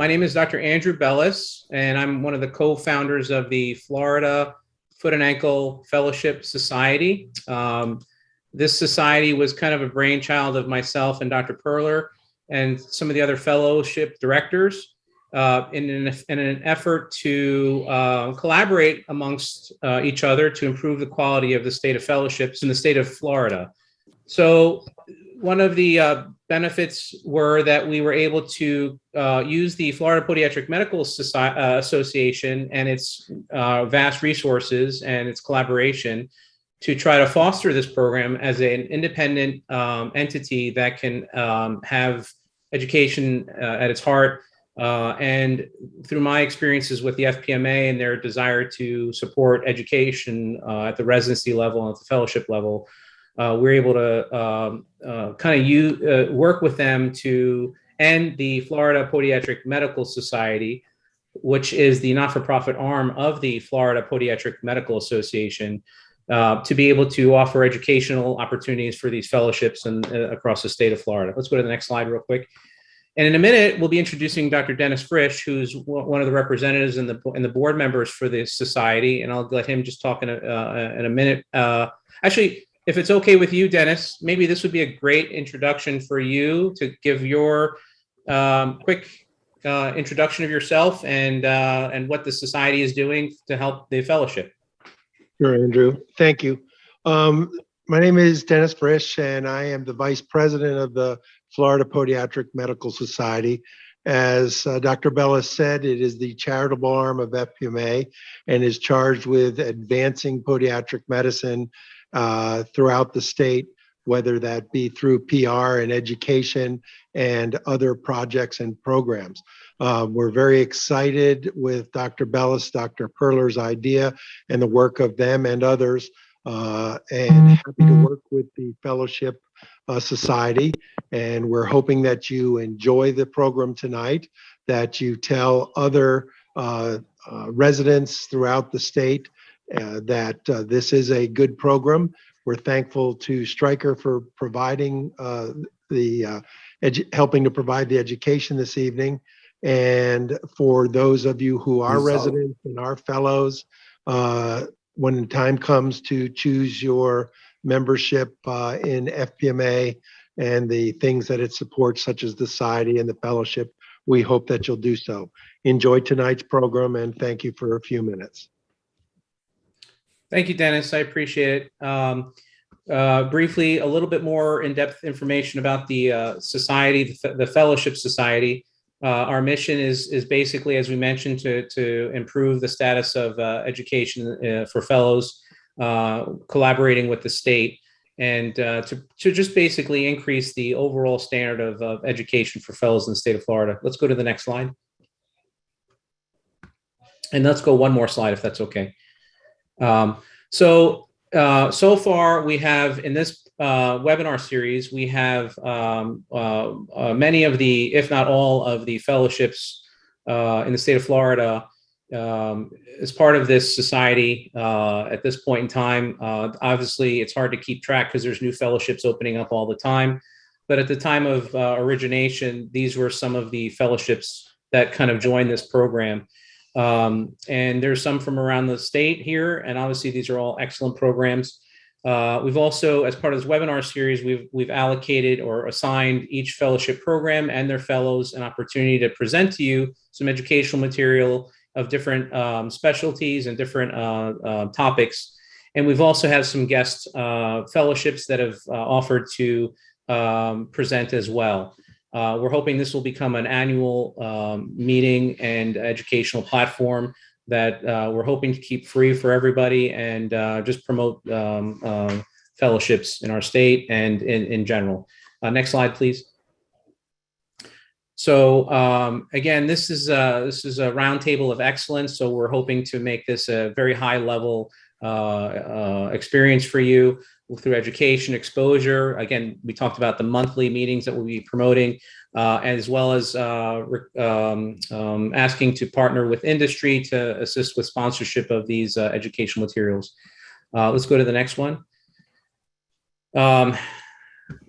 My name is Dr. Andrew Bellis, and I'm one of the co-founders of the Florida Foot and Ankle Fellowship Society. This society was kind of a brainchild of myself and Dr. Perler and some of the other fellowship directors in an effort to collaborate amongst each other to improve the quality of the state of fellowships in the state of Florida. So one of the benefits were that we were able to use the Florida Podiatric Medical Association and its vast resources and its collaboration to try to foster this program as an independent entity that can have education at its heart. And through my experiences with the FPMA and their desire to support education at the residency level and at the fellowship level, we're able to kind of work with them to end the Florida Podiatric Medical Society, which is the not-for-profit arm of the Florida Podiatric Medical Association, to be able to offer educational opportunities for these fellowships and across the state of Florida. Let's go to the next slide real quick. And in a minute, we'll be introducing Dr. Dennis Frisch, who's one of the representatives and the board members for this society. And I'll let him just talk in a minute. Actually, if it's okay with you, Dennis, maybe this would be a great introduction for you to give your quick introduction of yourself and what the society is doing to help the fellowship. Sure, Andrew. Thank you. My name is Dennis Frisch, and I am the Vice President of the Florida Podiatric Medical Society. As Dr. Bellis said, it is the charitable arm of FPMA and is charged with advancing podiatric medicine throughout the state, whether that be through PR and education and other projects and programs. We're very excited with Dr. Bellis, Dr. Perler's idea and the work of them and others, and happy to work with the Fellowship Society. And we're hoping that you enjoy the program tonight, that you tell other residents throughout the state that this is a good program. We're thankful to Stryker for providing helping to provide the education this evening. And for those of you who are residents and are fellows, when the time comes to choose your membership in FPMA and the things that it supports, such as the society and the fellowship, we hope that you'll do so. Enjoy tonight's program, and thank you for a few minutes. Thank you, Dennis. I appreciate it. Briefly, a little bit more in-depth information about the society, the Fellowship Society. Our mission is basically, as we mentioned, to improve the status of education for fellows, collaborating with the state, and to just basically increase the overall standard of education for fellows in the state of Florida. Let's go to the next slide. And let's go one more slide, if that's okay. So far we have in this webinar series, we have many of the, if not all of the fellowships in the state of Florida as part of this society at this point in time. Obviously, it's hard to keep track because there's new fellowships opening up all the time. But at the time of origination, these were some of the fellowships that kind of joined this program. And there's some from around the state here, and obviously these are all excellent programs. We've also, as part of this webinar series, we've allocated or assigned each fellowship program and their fellows an opportunity to present to you some educational material of different specialties and different topics. And we've also had some guest fellowships that have offered to present as well. We're hoping this will become an annual meeting and educational platform that we're hoping to keep free for everybody and just promote fellowships in our state and in general. Next slide, please. So again, this is a roundtable of excellence. So we're hoping to make this a very high level experience for you through education, exposure. Again, we talked about the monthly meetings that we'll be promoting, as well as asking to partner with industry to assist with sponsorship of these educational materials. Let's go to the next one.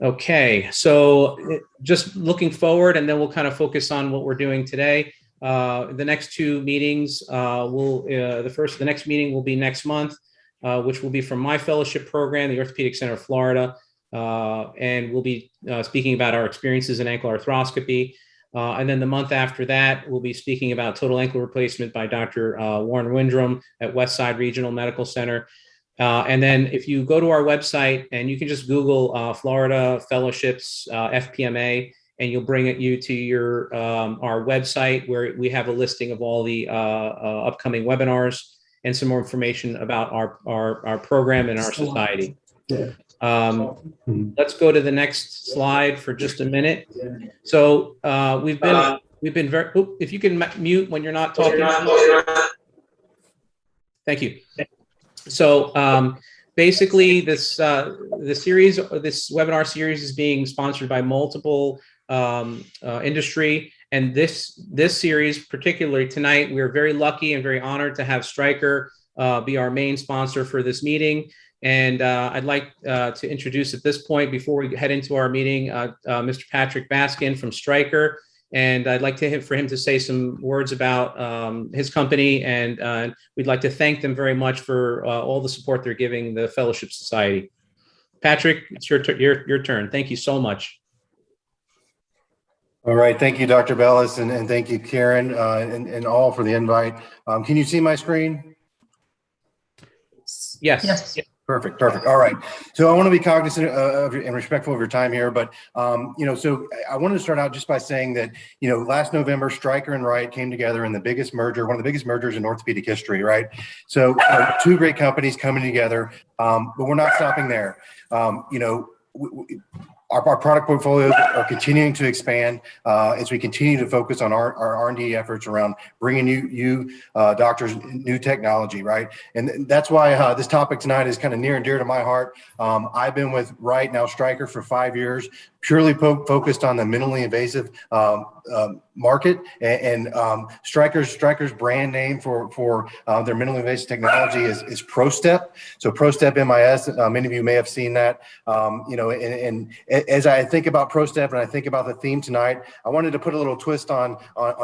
Okay, so just looking forward, and then we'll kind of focus on what we're doing today. The next two meetings the next meeting will be next month, which will be from my fellowship program, the Orthopedic Center of Florida, and we'll be speaking about our experiences in ankle arthroscopy. And then the month after that, we'll be speaking about total ankle replacement by Dr. Warren Windrum at Westside Regional Medical Center. And then if you go to our website, and you can just Google Florida Fellowships FPMA, and you'll bring you to your our website, where we have a listing of all the upcoming webinars and some more information about our program and our society. Let's go to the next slide for just a minute. So we've been very. If you can mute when you're not talking. Thank you. So basically, this webinar series is being sponsored by multiple industry, and this series, particularly tonight, we're very lucky and very honored to have Stryker be our main sponsor for this meeting. And I'd like to introduce at this point, before we head into our meeting, Mr. Patrick Baskin from Stryker. And I'd like for him to say some words about his company, and we'd like to thank them very much for all the support they're giving the Fellowship Society. Patrick, it's your turn. Thank you so much. All right, thank you, Dr. Bellis, and thank you, Karen, and all for the invite. Can you see my screen? Yes. Yes. Perfect. All right. So I want to be cognizant of and respectful of your time here, but so I wanted to start out just by saying that last November, Stryker and Wright came together in the biggest merger, one of the biggest mergers in orthopedic history, right? So two great companies coming together, but we're not stopping there. Our product portfolios are continuing to expand as we continue to focus on our R&D efforts around bringing you doctors new technology, right? And that's why this topic tonight is kind of near and dear to my heart. I've been with Wright, now Stryker, for 5 years, purely focused on the minimally invasive market, and Stryker's brand name for their minimally invasive technology is ProStep. So ProStep MIS, many of you may have seen that. And as I think about ProStep and I think about the theme tonight, I wanted to put a little twist on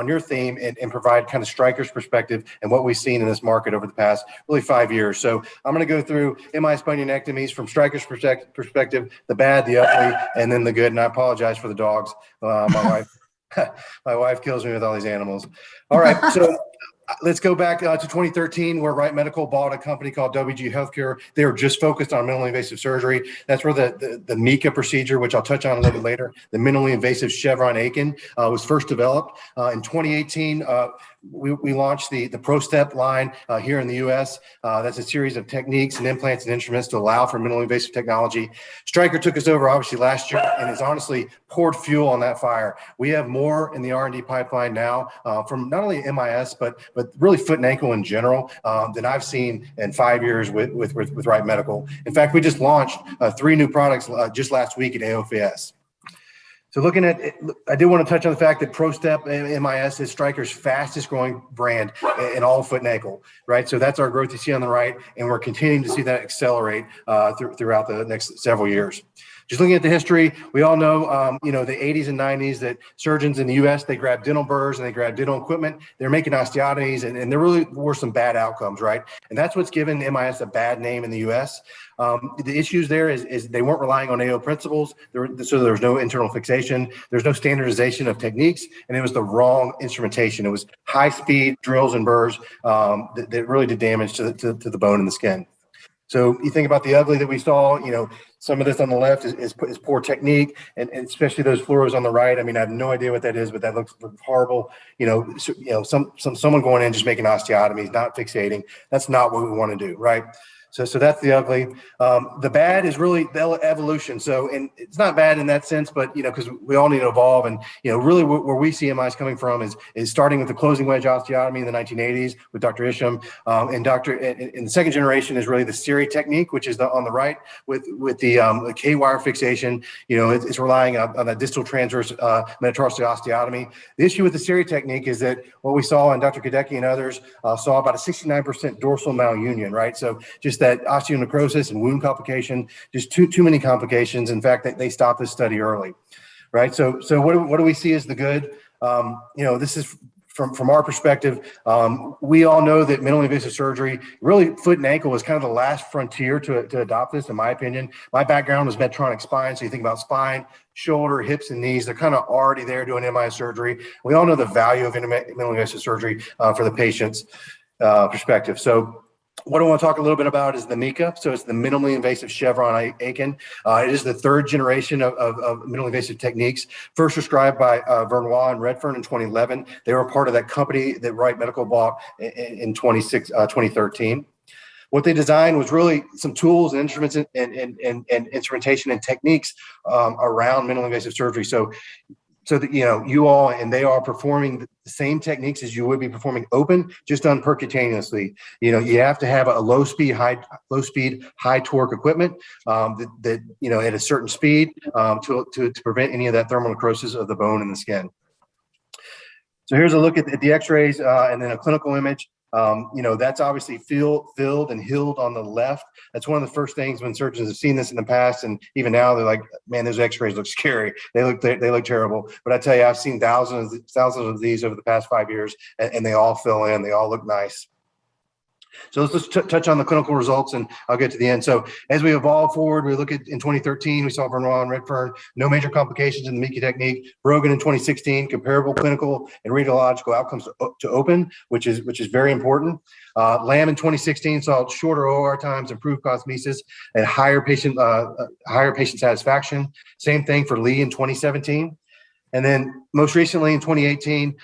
your theme and provide kind of Stryker's perspective and what we've seen in this market over the past really 5 years. So I'm going to go through MIS bunionectomies from Stryker's perspective, the bad, the ugly, and then the good. And I apologize for the dogs. My wife kills me with all these animals. All right, so let's go back to 2013, where Wright Medical bought a company called WG Healthcare. They were just focused on minimally invasive surgery. That's where the MICA procedure, which I'll touch on a little bit later, the minimally invasive chevron Aiken, was first developed. In 2018, we launched the ProStep line here in the U.S. That's a series of techniques and implants and instruments to allow for minimally invasive technology. Stryker took us over, obviously, last year, and has honestly poured fuel on that fire. We have more in the R&D pipeline now from not only MIS, but really foot and ankle in general than I've seen in 5 years with Wright Medical. In fact, we just launched 3 new products just last week at AOFAS. So looking at it, I did want to touch on the fact that ProStep MIS is Stryker's fastest growing brand in all foot and ankle, right? So that's our growth you see on the right, and we're continuing to see that accelerate throughout the next several years. Just looking at the history, we all know, the 80s and 90s that surgeons in the U.S., they grabbed dental burrs and they grabbed dental equipment. They're making osteotomies, and there really were some bad outcomes, right? And that's what's given MIS a bad name in the U.S. The issues there is they weren't relying on AO principles, so there was no internal fixation, there's no standardization of techniques, and it was the wrong instrumentation. It was high-speed drills and burrs that really did damage to the bone and the skin. So you think about the ugly that we saw, some of this on the left is poor technique, and especially those fluoros on the right. I mean, I have no idea what that is, but that looks horrible. Someone going in just making osteotomies, not fixating. That's not what we want to do, right? So that's the ugly. The bad is really the evolution. So, and it's not bad in that sense, but, because we all need to evolve. And, really where we see MIs coming from is starting with the closing wedge osteotomy in the 1980s with Dr. Isham. And the second generation is really the Siri technique, which is on the right with the K-wire fixation. It's relying on a distal transverse metatarsal osteotomy. The issue with the Siri technique is that what we saw, and Dr. Kadecki and others saw about a 69% dorsal malunion, right? So just that osteonecrosis and wound complication, just too many complications. In fact, they stopped this study early, right? So what do we see as the good? This is from our perspective, we all know that minimally invasive surgery, really foot and ankle was kind of the last frontier to adopt this, in my opinion. My background was Medtronic spine. So you think about spine, shoulder, hips, and knees, they're kind of already there doing MI surgery. We all know the value of minimally invasive surgery for the patient's perspective. So what I want to talk a little bit about is the MICA. So it's the minimally invasive chevron Aiken. It is the third generation of minimally invasive techniques, first prescribed by Vernois and Redfern in 2011. They were part of that company that Wright Medical bought in 2013. What they designed was really some tools and instruments and instrumentation and techniques around minimally invasive surgery. So that, you know, you all and they are performing the same techniques as you would be performing open, just done percutaneously. You know, you have to have a low speed, high torque equipment that you know, at a certain speed to prevent any of that thermal necrosis of the bone and the skin. So here's a look at the x-rays and then a clinical image. You know, that's obviously filled and healed on the left. That's one of the first things when surgeons have seen this in the past, and even now they're like, man, those x-rays look scary. They look terrible. But I tell you, I've seen thousands of these over the past 5 years, and they all fill in. They all look nice. So let's just touch on the clinical results, and I'll get to the end. So as we evolve forward, we look at in 2013, we saw Vernois and Redfern, no major complications in the MICA technique. Brogan in 2016, comparable clinical and radiological outcomes to open, which is very important. Lamm in 2016 saw shorter OR times, improved cosmesis, and higher patient satisfaction. Same thing for Lee in 2017. And then most recently in 2018,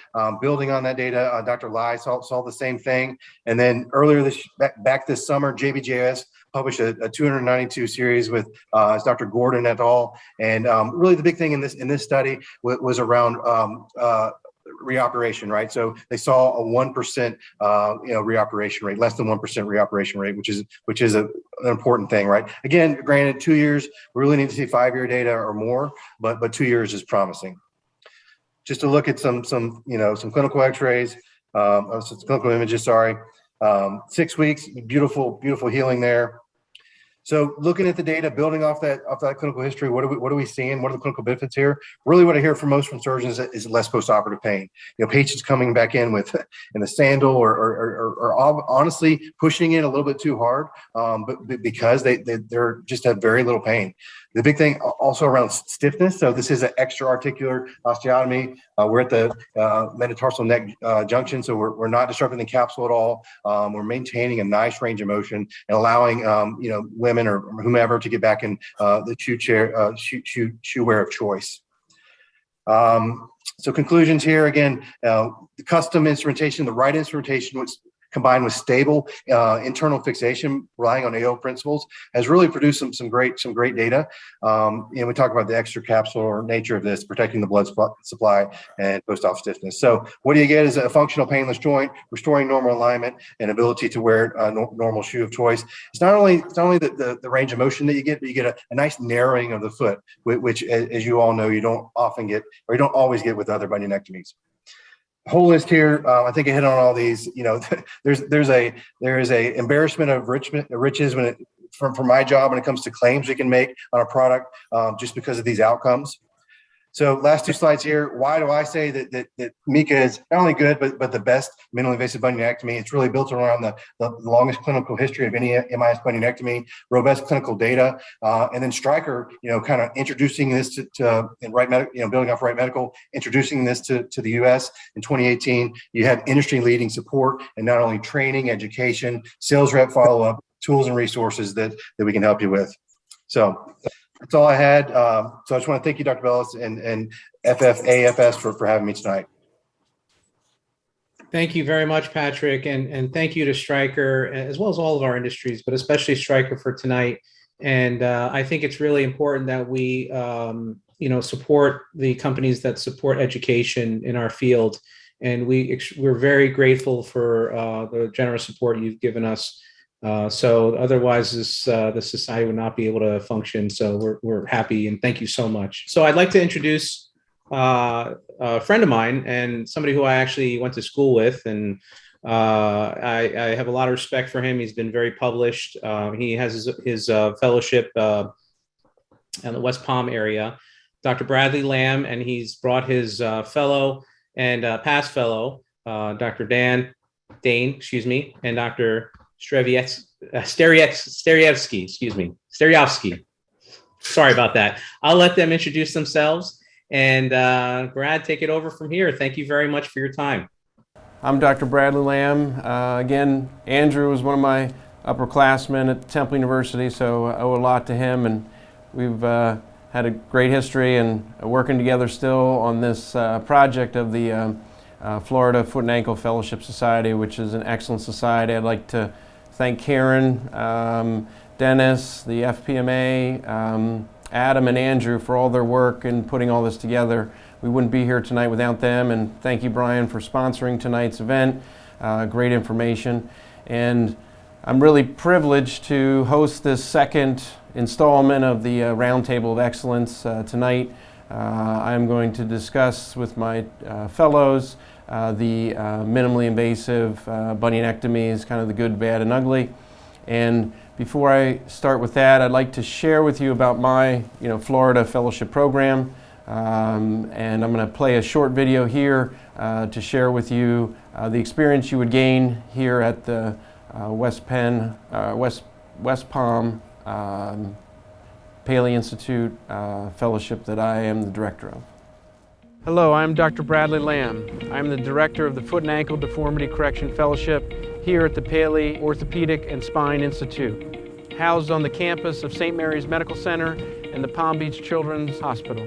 building on that data, Dr. Lai saw the same thing. And then earlier back this summer, JBJS published a 292 series with Dr. Gordon et al. And really the big thing in this study was around reoperation, right? So they saw a 1% reoperation rate, less than 1% reoperation rate, which is an important thing, right? Again, granted, 2 years, we really need to see 5-year data or more, but 2 years is promising. Just to look at some clinical x-rays, some clinical images, sorry. 6 weeks, beautiful healing there. So looking at the data, building off that clinical history, what are we seeing? What are the clinical benefits here? Really what I hear from most from surgeons is less postoperative pain. You know, patients coming back in with in the sandal or honestly pushing it a little bit too hard, but because they're just have very little pain. The big thing also around stiffness. So this is an extra-articular osteotomy. We're at the metatarsal neck junction, so we're not disrupting the capsule at all. We're maintaining a nice range of motion and allowing women or whomever to get back in the shoe wear of choice. So conclusions here again: the custom instrumentation, the right instrumentation, which combined with stable internal fixation, relying on AO principles, has really produced some great data. We talk about the extracapsular nature of this, protecting the blood supply and post-op stiffness. So what do you get is a functional painless joint, restoring normal alignment, and ability to wear a normal shoe of choice. It's not only the range of motion that you get, but you get a nice narrowing of the foot, which, as you all know, you don't often get, or you don't always get with other bunionectomies. Whole list here. I think I hit on all these. You know, there is a embarrassment of riches when from my job when it comes to claims we can make on a product just because of these outcomes. So last 2 slides here. Why do I say that MICA is not only good, but the best minimally invasive bunionectomy? It's really built around the longest clinical history of any MIS bunionectomy, robust clinical data, and then Stryker, kind of introducing this to Wright Medical, building off Wright Medical, introducing this to the U.S. in 2018. You have industry-leading support and not only training, education, sales rep follow-up, tools and resources that we can help you with. So that's all I had. So I just want to thank you, Dr. Bellis and FFAFS for having me tonight. Thank you very much, Patrick, and thank you to Stryker, as well as all of our industries, but especially Stryker for tonight. And I think it's really important that we, support the companies that support education in our field. And we're very grateful for the generous support you've given us. So otherwise the society would not be able to function. So we're happy and thank you so much. So I'd like to introduce a friend of mine and somebody who I actually went to school with, and I have a lot of respect for him. He's been very published. He has his fellowship in the West Palm area, Dr. Bradley Lamm, and he's brought his fellow and past fellow, Dr. Dane, and Dr. Steriovski. Sorry about that. I'll let them introduce themselves. And Brad, take it over from here. Thank you very much for your time. I'm Dr. Bradley Lamm. Again, Andrew was one of my upperclassmen at Temple University, so I owe a lot to him, and we've had a great history and working together still on this project of the Florida Foot and Ankle Fellowship Society, which is an excellent society. I'd like to thank Karen, Dennis, the FPMA, Adam and Andrew for all their work in putting all this together. We wouldn't be here tonight without them, and thank you, Brian, for sponsoring tonight's event. Great information. And I'm really privileged to host this second installment of the Roundtable of Excellence tonight. I'm going to discuss with my fellows the minimally invasive bunionectomies, kind of the good, bad, and ugly. And before I start with that, I'd like to share with you about my Florida Fellowship Program. And I'm going to play a short video here to share with you the experience you would gain here at the West Palm Paley Institute Fellowship that I am the director of. Hello, I'm Dr. Bradley Lamm. I'm the director of the Foot and Ankle Deformity Correction Fellowship here at the Paley Orthopedic and Spine Institute, housed on the campus of St. Mary's Medical Center and the Palm Beach Children's Hospital.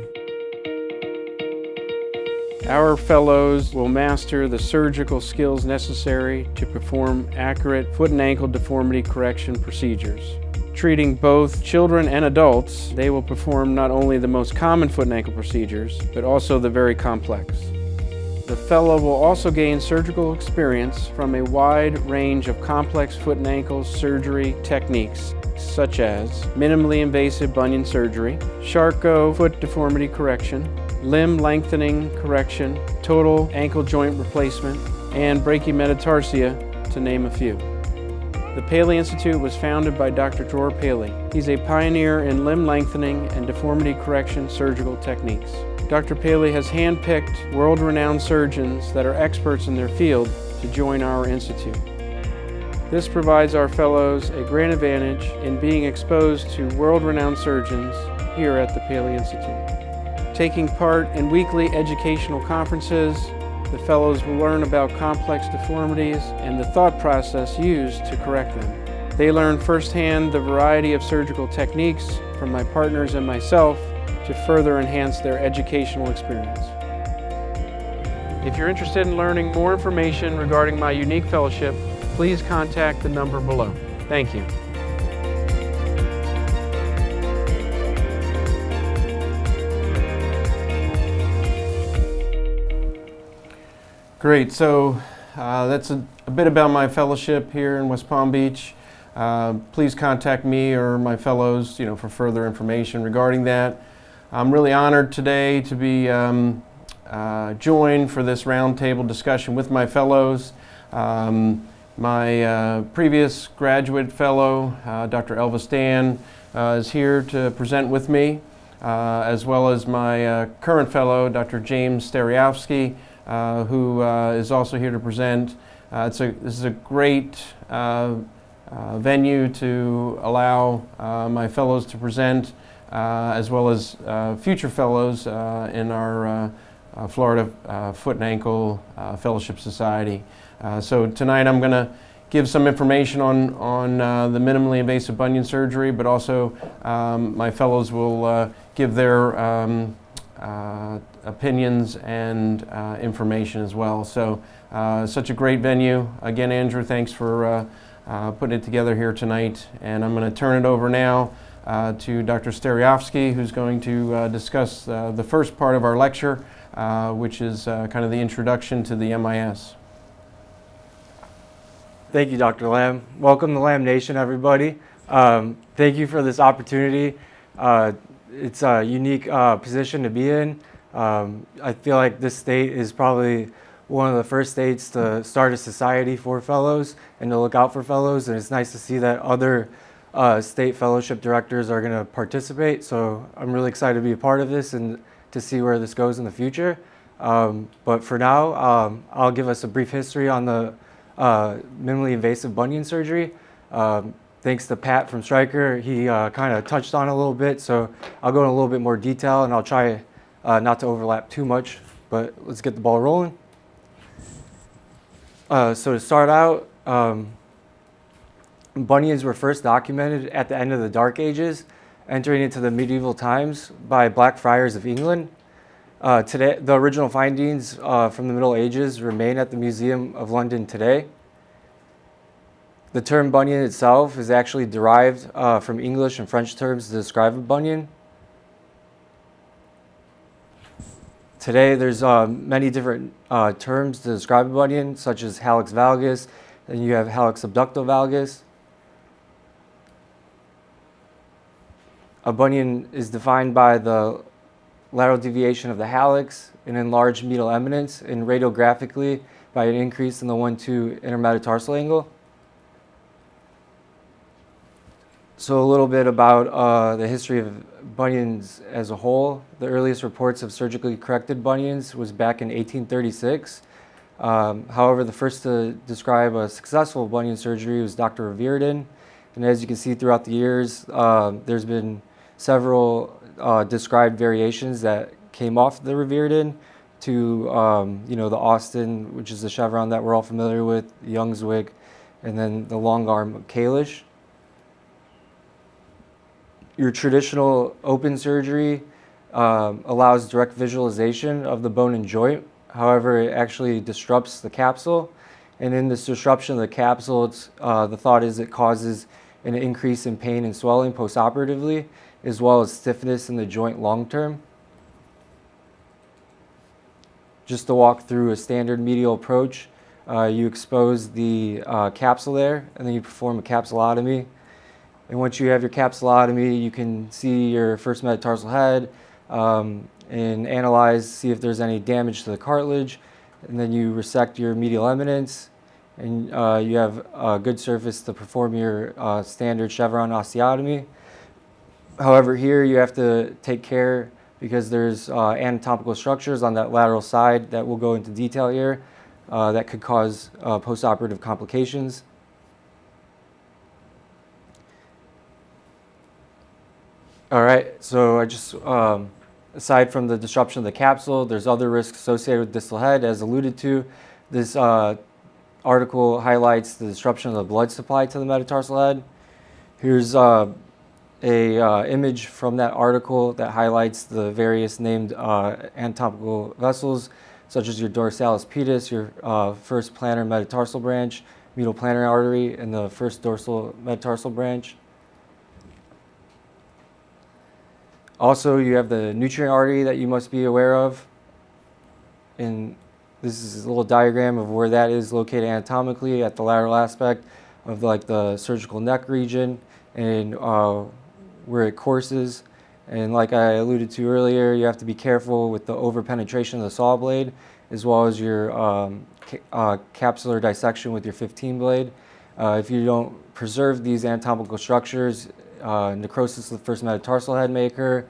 Our fellows will master the surgical skills necessary to perform accurate foot and ankle deformity correction procedures. Treating both children and adults, they will perform not only the most common foot and ankle procedures, but also the very complex. The fellow will also gain surgical experience from a wide range of complex foot and ankle surgery techniques, such as minimally invasive bunion surgery, Charcot foot deformity correction, limb lengthening correction, total ankle joint replacement, and brachymetatarsia, to name a few. The Paley Institute was founded by Dr. Dror Paley. He's a pioneer in limb lengthening and deformity correction surgical techniques. Dr. Paley has handpicked world-renowned surgeons that are experts in their field to join our institute. This provides our fellows a great advantage in being exposed to world-renowned surgeons here at the Paley Institute. Taking part in weekly educational conferences, the fellows will learn about complex deformities and the thought process used to correct them. They learn firsthand the variety of surgical techniques from my partners and myself to further enhance their educational experience. If you're interested in learning more information regarding my unique fellowship, please contact the number below. Thank you. Great, so that's a bit about my fellowship here in West Palm Beach. Please contact me or my fellows, for further information regarding that. I'm really honored today to be joined for this roundtable discussion with my fellows. My previous graduate fellow, Dr. Elvis Danne, is here to present with me, as well as my current fellow, Dr. James Steriovski, who is also here to present. This is a great venue to allow my fellows to present, as well as future fellows in our Florida Foot and Ankle Fellowship Society. So tonight I'm going to give some information on the minimally invasive bunion surgery, but also my fellows will give their opinions and information as well. So such a great venue. Again, Andrew, thanks for putting it together here tonight. And I'm going to turn it over now to Dr. Steriovski, who's going to discuss the first part of our lecture, which is kind of the introduction to the MIS. Thank you, Dr. Lamm. Welcome to Lamm Nation, everybody. Thank you for this opportunity. It's a unique position to be in. I feel like this state is probably one of the first states to start a society for fellows and to look out for fellows, and it's nice to see that other state fellowship directors are going to participate. So I'm really excited to be a part of this and to see where this goes in the future. But for now, I'll give us a brief history on the minimally invasive bunion surgery. Thanks to Pat from Stryker, he kind of touched on it a little bit, so I'll go in a little bit more detail, and I'll try not to overlap too much, but let's get the ball rolling. So to start out, bunions were first documented at the end of the Dark Ages, entering into the medieval times by Black Friars of England. Today, the original findings from the Middle Ages remain at the Museum of London today. The term bunion itself is actually derived from English and French terms to describe a bunion. Today, there's many different terms to describe a bunion, such as hallux valgus, and you have hallux abductor valgus. A bunion is defined by the lateral deviation of the hallux, an enlarged medial eminence, and radiographically by an increase in the 1-2 intermetatarsal angle. So a little bit about the history of bunions as a whole. The earliest reports of surgically corrected bunions was back in 1836. However, the first to describe a successful bunion surgery was Dr. Reverden. And as you can see throughout the years, there's been several described variations that came off the Reverden to the Austin, which is the chevron that we're all familiar with, Youngswick, and then the long arm of Kalish. Your traditional open surgery allows direct visualization of the bone and joint. However, it actually disrupts the capsule. And in this disruption of the capsule, the thought is it causes an increase in pain and swelling postoperatively, as well as stiffness in the joint long term. Just to walk through a standard medial approach, you expose the capsule there, and then you perform a capsulotomy. And once you have your capsulotomy, you can see your first metatarsal head and analyze, see if there's any damage to the cartilage. And then you resect your medial eminence, and you have a good surface to perform your standard chevron osteotomy. However, here you have to take care because there's anatomical structures on that lateral side that we'll go into detail here that could cause postoperative complications. All right, so I just, aside from the disruption of the capsule, there's other risks associated with distal head, as alluded to. This article highlights the disruption of the blood supply to the metatarsal head. Here's a image from that article that highlights the various named anatomical vessels, such as your dorsalis pedis, your first plantar metatarsal branch, medial plantar artery, and the first dorsal metatarsal branch. Also, you have the nutrient artery that you must be aware of. And this is a little diagram of where that is located anatomically at the lateral aspect of like the surgical neck region and where it courses. And like I alluded to earlier, you have to be careful with the over-penetration of the saw blade, as well as your capsular dissection with your 15 blade. If you don't preserve these anatomical structures, necrosis of the first metatarsal head may occur,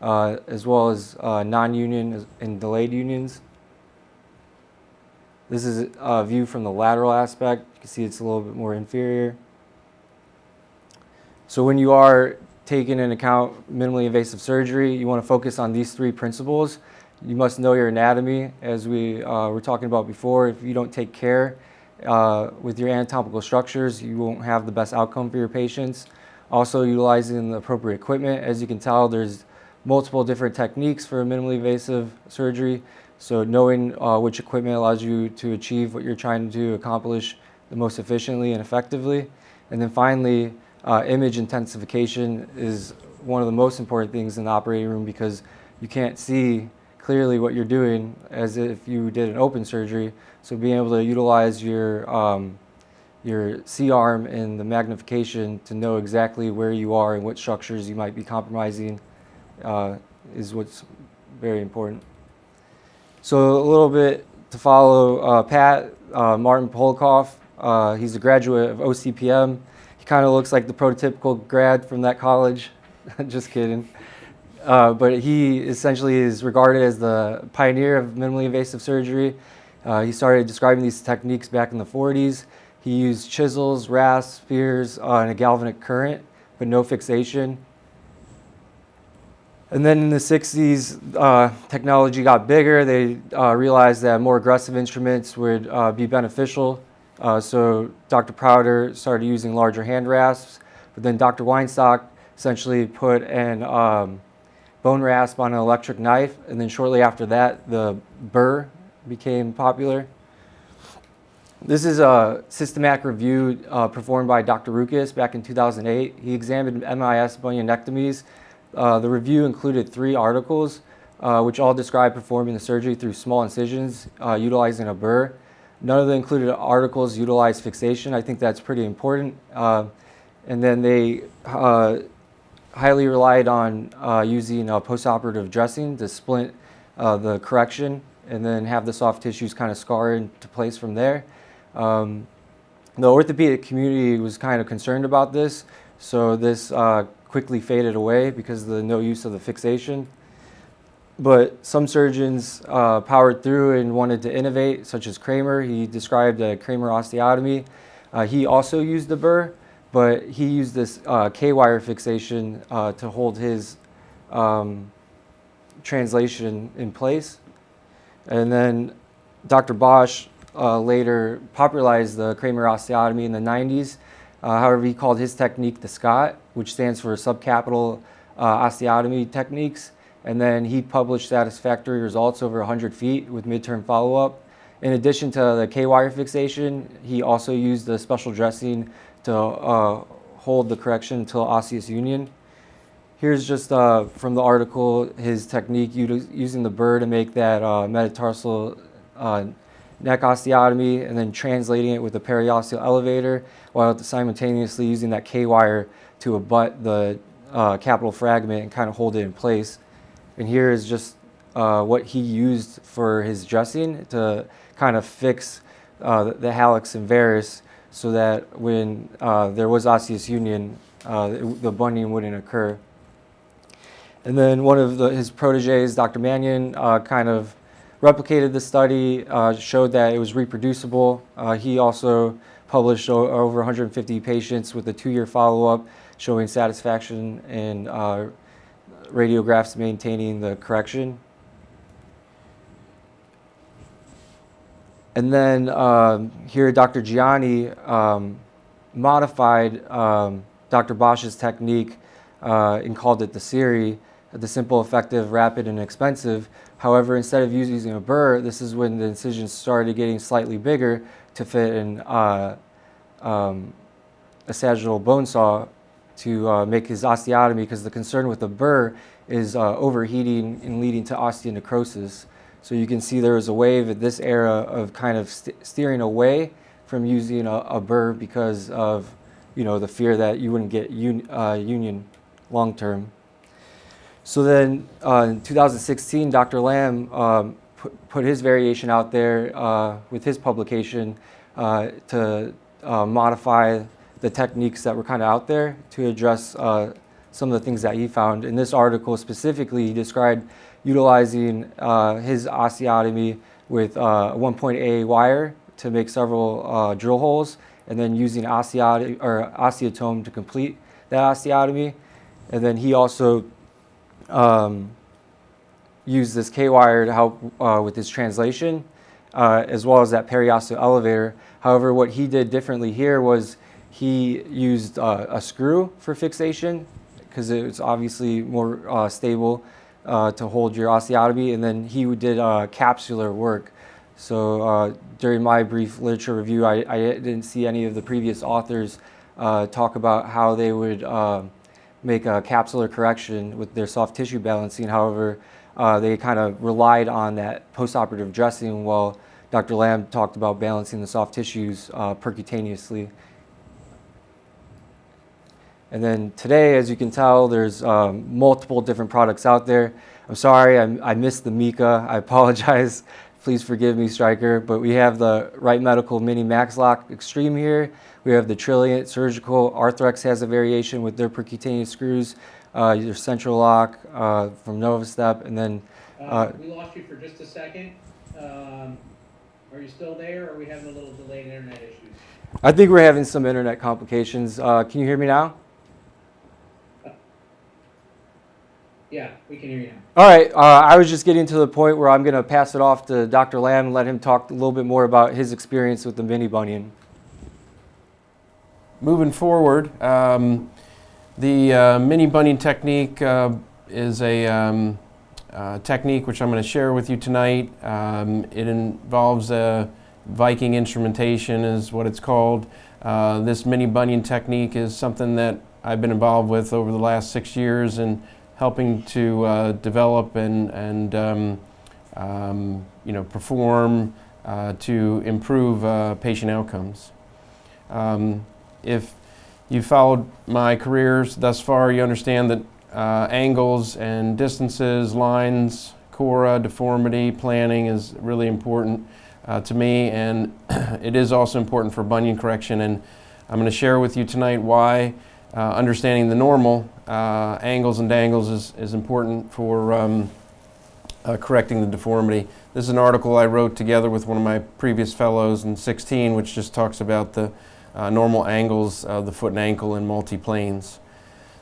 as well as non-union and delayed unions. This is a view from the lateral aspect. You can see it's a little bit more inferior. So when you are taking into account minimally invasive surgery, you want to focus on these three principles. You must know your anatomy, as we were talking about before. If you don't take care with your anatomical structures, you won't have the best outcome for your patients. Also, utilizing the appropriate equipment. As you can tell, there's multiple different techniques for minimally invasive surgery. So knowing which equipment allows you to achieve what you're trying to accomplish the most efficiently and effectively. And then finally, image intensification is one of the most important things in the operating room, because you can't see clearly what you're doing as if you did an open surgery. So being able to utilize your C-arm and the magnification to know exactly where you are and what structures you might be compromising is what's very important. So a little bit to follow Pat, Martin Polikoff. He's a graduate of OCPM. He kind of looks like the prototypical grad from that college. Just kidding. but he essentially is regarded as the pioneer of minimally invasive surgery. He started describing these techniques back in the 40s. He used chisels, rasps, spears, and a galvanic current, but no fixation. And then in the 60s, technology got bigger. They realized that more aggressive instruments would be beneficial. So Dr. Prouder started using larger hand rasps, but then Dr. Weinstock essentially put an bone rasp on an electric knife, and then shortly after that, the burr became popular. This is a systematic review performed by Dr. Rukas back in 2008. He examined MIS bunionectomies. The review included 3 articles, which all describe performing the surgery through small incisions utilizing a burr. None of the included articles utilize fixation. I think that's pretty important. And then they highly relied on using postoperative dressing to splint the correction and then have the soft tissues kind of scar into place from there. The orthopedic community was kind of concerned about this, so this quickly faded away because of the no use of the fixation. But some surgeons powered through and wanted to innovate, such as Kramer. He described a Kramer osteotomy. He also used the burr, but he used this K-wire fixation to hold his translation in place. And then Dr. Bosch later popularized the Kramer osteotomy in the 90s. However, he called his technique the Scott, which stands for subcapital osteotomy techniques. And then he published satisfactory results over 100 feet with midterm follow-up. In addition to the K-wire fixation, he also used a special dressing to hold the correction until osseous union. Here's just from the article his technique using the burr to make that metatarsal neck osteotomy and then translating it with a periosseal elevator while simultaneously using that K-wire to abut the capital fragment and kind of hold it in place. And here is just what he used for his dressing to kind of fix the hallux and varus so that when there was osseous union, the bunion wouldn't occur. And then one of his proteges, Dr. Mannion, kind of replicated the study, showed that it was reproducible. He also published over 150 patients with a 2-year follow-up showing satisfaction and radiographs maintaining the correction. And then here Dr. Gianni modified Dr. Bosch's technique and called it the Siri, the simple, effective, rapid, and expensive. However, instead of using a burr, this is when the incisions started getting slightly bigger to fit a sagittal bone saw to make his osteotomy, because the concern with the burr is overheating and leading to osteonecrosis. So you can see there was a wave at this era of kind of steering away from using a burr because of the fear that you wouldn't get union long term. So then in 2016, Dr. Lamm put his variation out there with his publication to modify the techniques that were kind of out there to address some of the things that he found. In this article specifically, he described utilizing his osteotomy with a 1.8 wire to make several drill holes, and then using osteotome to complete that osteotomy. And then he also used this K-wire to help with his translation, as well as that periosseal elevator. However, what he did differently here was he used a screw for fixation because it's obviously more stable to hold your osteotomy, and then he did capsular work. So during my brief literature review, I didn't see any of the previous authors talk about how they would make a capsular correction with their soft tissue balancing. However, they kind of relied on that postoperative dressing, while Dr. Lamm talked about balancing the soft tissues percutaneously. And then today, as you can tell, there's multiple different products out there. I'm sorry, I missed the Mika. I apologize. Please forgive me, Stryker. But we have the Wright Medical Mini Max Lock Extreme here. We have the Trilliant Surgical. Arthrex has a variation with their percutaneous screws. your central lock from Novastep, and then We lost you for just a second. Are you still there, or are we having a little delayed internet issues? I think we're having some internet complications. Can you hear me now? Yeah, we can hear you now. All right, I was just getting to the point where I'm going to pass it off to Dr. Lamm and let him talk a little bit more about his experience with the mini bunion. Moving forward, the mini bunion technique is a technique which I'm going to share with you tonight. It involves Viking instrumentation is what it's called. This mini bunion technique is something that I've been involved with over the last 6 years and helping to develop and perform to improve patient outcomes. If you followed my careers thus far, you understand that angles and distances, lines, cora, deformity, planning is really important to me, and it is also important for bunion correction. And I'm going to share with you tonight why understanding the normal angles and dangles is important for correcting the deformity. This is an article I wrote together with one of my previous fellows in 16, which just talks about the normal angles of the foot and ankle in multi-planes.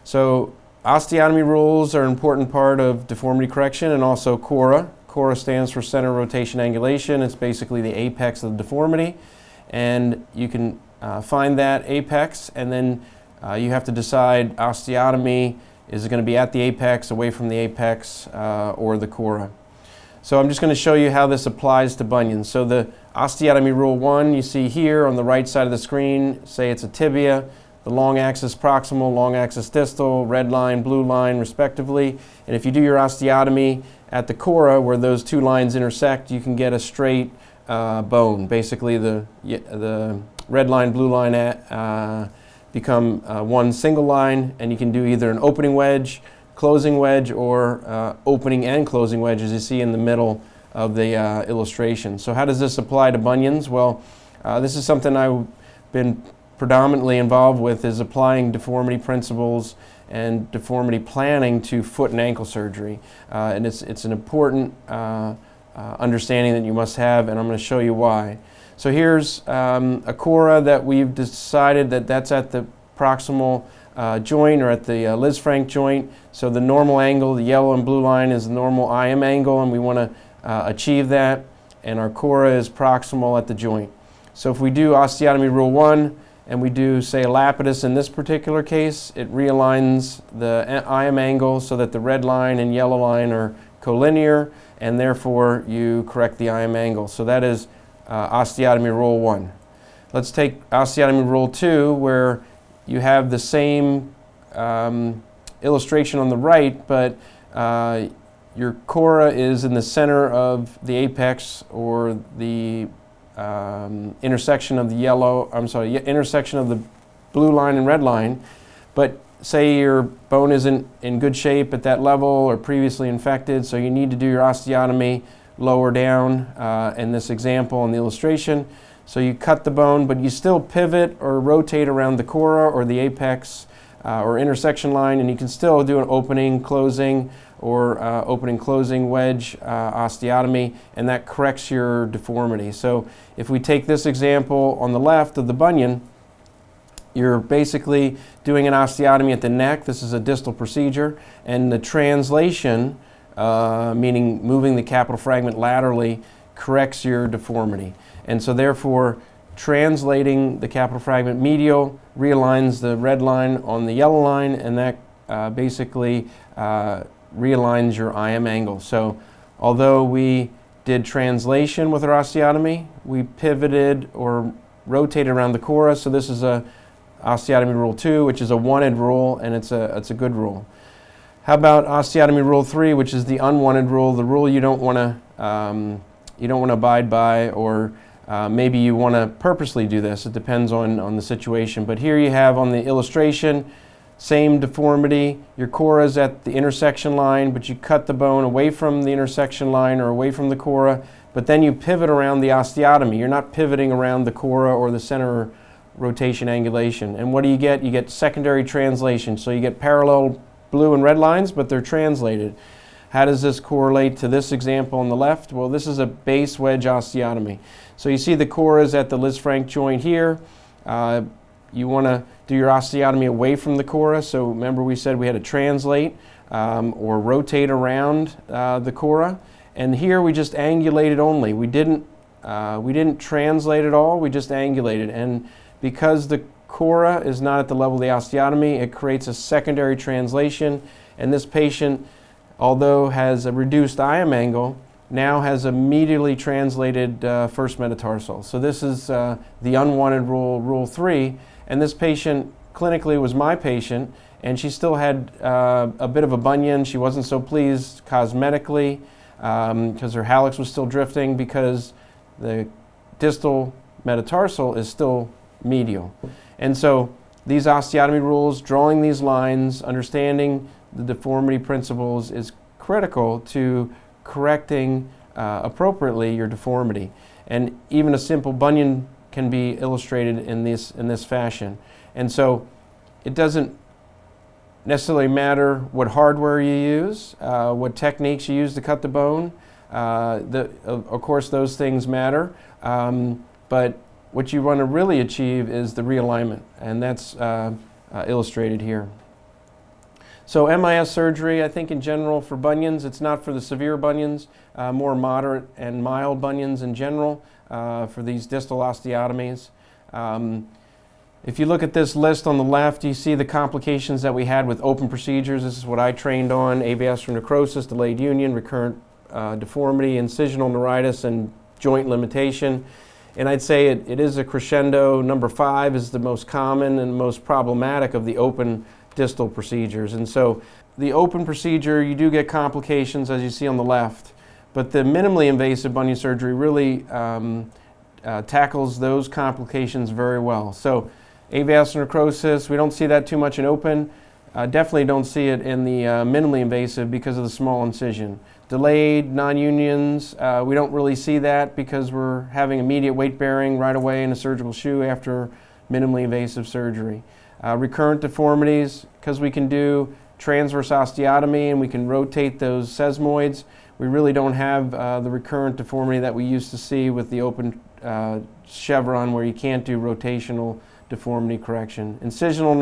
So osteotomy rules are an important part of deformity correction, and also cora. Cora stands for center rotation angulation. It's basically the apex of the deformity, and you can find that apex, and then you have to decide osteotomy, is it going to be at the apex, away from the apex, or the cora. So I'm just going to show you how this applies to bunions. So the osteotomy rule 1 you see here on the right side of the screen, say it's a tibia, the long axis proximal, long axis distal, red line, blue line respectively. And if you do your osteotomy at the cora where those two lines intersect, you can get a straight bone. Basically the red line, blue line become one single line, and you can do either an opening wedge, closing wedge, or opening and closing wedge, as you see in the middle of the illustration. So how does this apply to bunions? Well, this is something I've been predominantly involved with, is applying deformity principles and deformity planning to foot and ankle surgery. And it's an important understanding that you must have, and I'm going to show you why. So here's a cora that we've decided that's at the proximal joint, or at the Lisfranc joint. So the normal angle, the yellow and blue line, is the normal IM angle, and we want to achieve that, and our cora is proximal at the joint. So if we do osteotomy rule 1 and we do, say, a lapidus in this particular case, it realigns the IM angle so that the red line and yellow line are collinear, and therefore you correct the IM angle. So that is osteotomy rule 1. Let's take osteotomy rule 2, where you have the same illustration on the right, but your cora is in the center of the apex, or the intersection of the intersection of the blue line and red line. But say your bone isn't in good shape at that level or previously infected, so you need to do your osteotomy lower down in this example in the illustration. So you cut the bone, but you still pivot or rotate around the cora or the apex or intersection line, and you can still do an opening, closing, or opening, closing wedge osteotomy, and that corrects your deformity. So if we take this example on the left of the bunion, you're basically doing an osteotomy at the neck. This is a distal procedure, and the translation, meaning moving the capital fragment laterally, corrects your deformity. And so therefore, translating the capital fragment medial realigns the red line on the yellow line, and that basically realigns your IM angle. So although we did translation with our osteotomy, we pivoted or rotated around the cora. So this is a osteotomy rule 2, which is a wanted rule, and it's a good rule. How about osteotomy rule 3, which is the unwanted rule, the rule you don't want to abide by, or maybe you want to purposely do this. It depends on the situation. But here you have on the illustration, same deformity. Your cora is at the intersection line, but you cut the bone away from the intersection line or away from the cora, but then you pivot around the osteotomy. You're not pivoting around the cora or the center rotation angulation. And what do? You get secondary translation. So you get parallel blue and red lines, but they're translated. How does this correlate to this example on the left? Well, this is a base wedge osteotomy. So you see the core is at the Lisfranc joint here. You want to do your osteotomy away from the cora. So remember we said we had to translate or rotate around the cora. And here we just angulated only. We didn't translate at all, we just angulated. And because the cora is not at the level of the osteotomy, it creates a secondary translation. And this patient, although has a reduced IM angle, now has a medially translated first metatarsal. So this is the unwanted rule, Rule 3. And this patient clinically was my patient, and she still had a bit of a bunion. She wasn't so pleased cosmetically because her hallux was still drifting because the distal metatarsal is still medial. And so these osteotomy rules, drawing these lines, understanding the deformity principles is critical to correcting appropriately your deformity. And even a simple bunion can be illustrated in this fashion. And so it doesn't necessarily matter what hardware you use, what techniques you use to cut the bone. Of course, those things matter, but what you want to really achieve is the realignment, and that's illustrated here. So MIS surgery, I think in general for bunions, it's not for the severe bunions, more moderate and mild bunions in general for these distal osteotomies. If you look at this list on the left, you see the complications that we had with open procedures. This is what I trained on: avascular necrosis, delayed union, recurrent deformity, incisional neuritis, and joint limitation. And I'd say it is a crescendo. Number 5 is the most common and most problematic of the open distal procedures. And so the open procedure, you do get complications as you see on the left, but the minimally invasive bunion surgery really tackles those complications very well. So avascular necrosis, we don't see that too much in open. Definitely don't see it in the minimally invasive because of the small incision. Delayed non-unions, we don't really see that because we're having immediate weight bearing right away in a surgical shoe after minimally invasive surgery. Recurrent deformities, because we can do transverse osteotomy and we can rotate those sesamoids, we really don't have the recurrent deformity that we used to see with the open chevron where you can't do rotational deformity correction. Incisional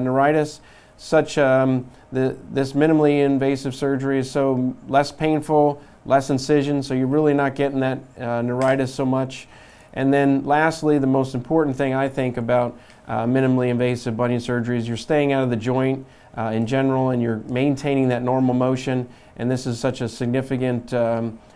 neuritis, this minimally invasive surgery is so less painful, less incision, so you're really not getting that neuritis so much. And then lastly, the most important thing I think about minimally invasive bunion surgery is you're staying out of the joint in general, and you're maintaining that normal motion, and this is such a significant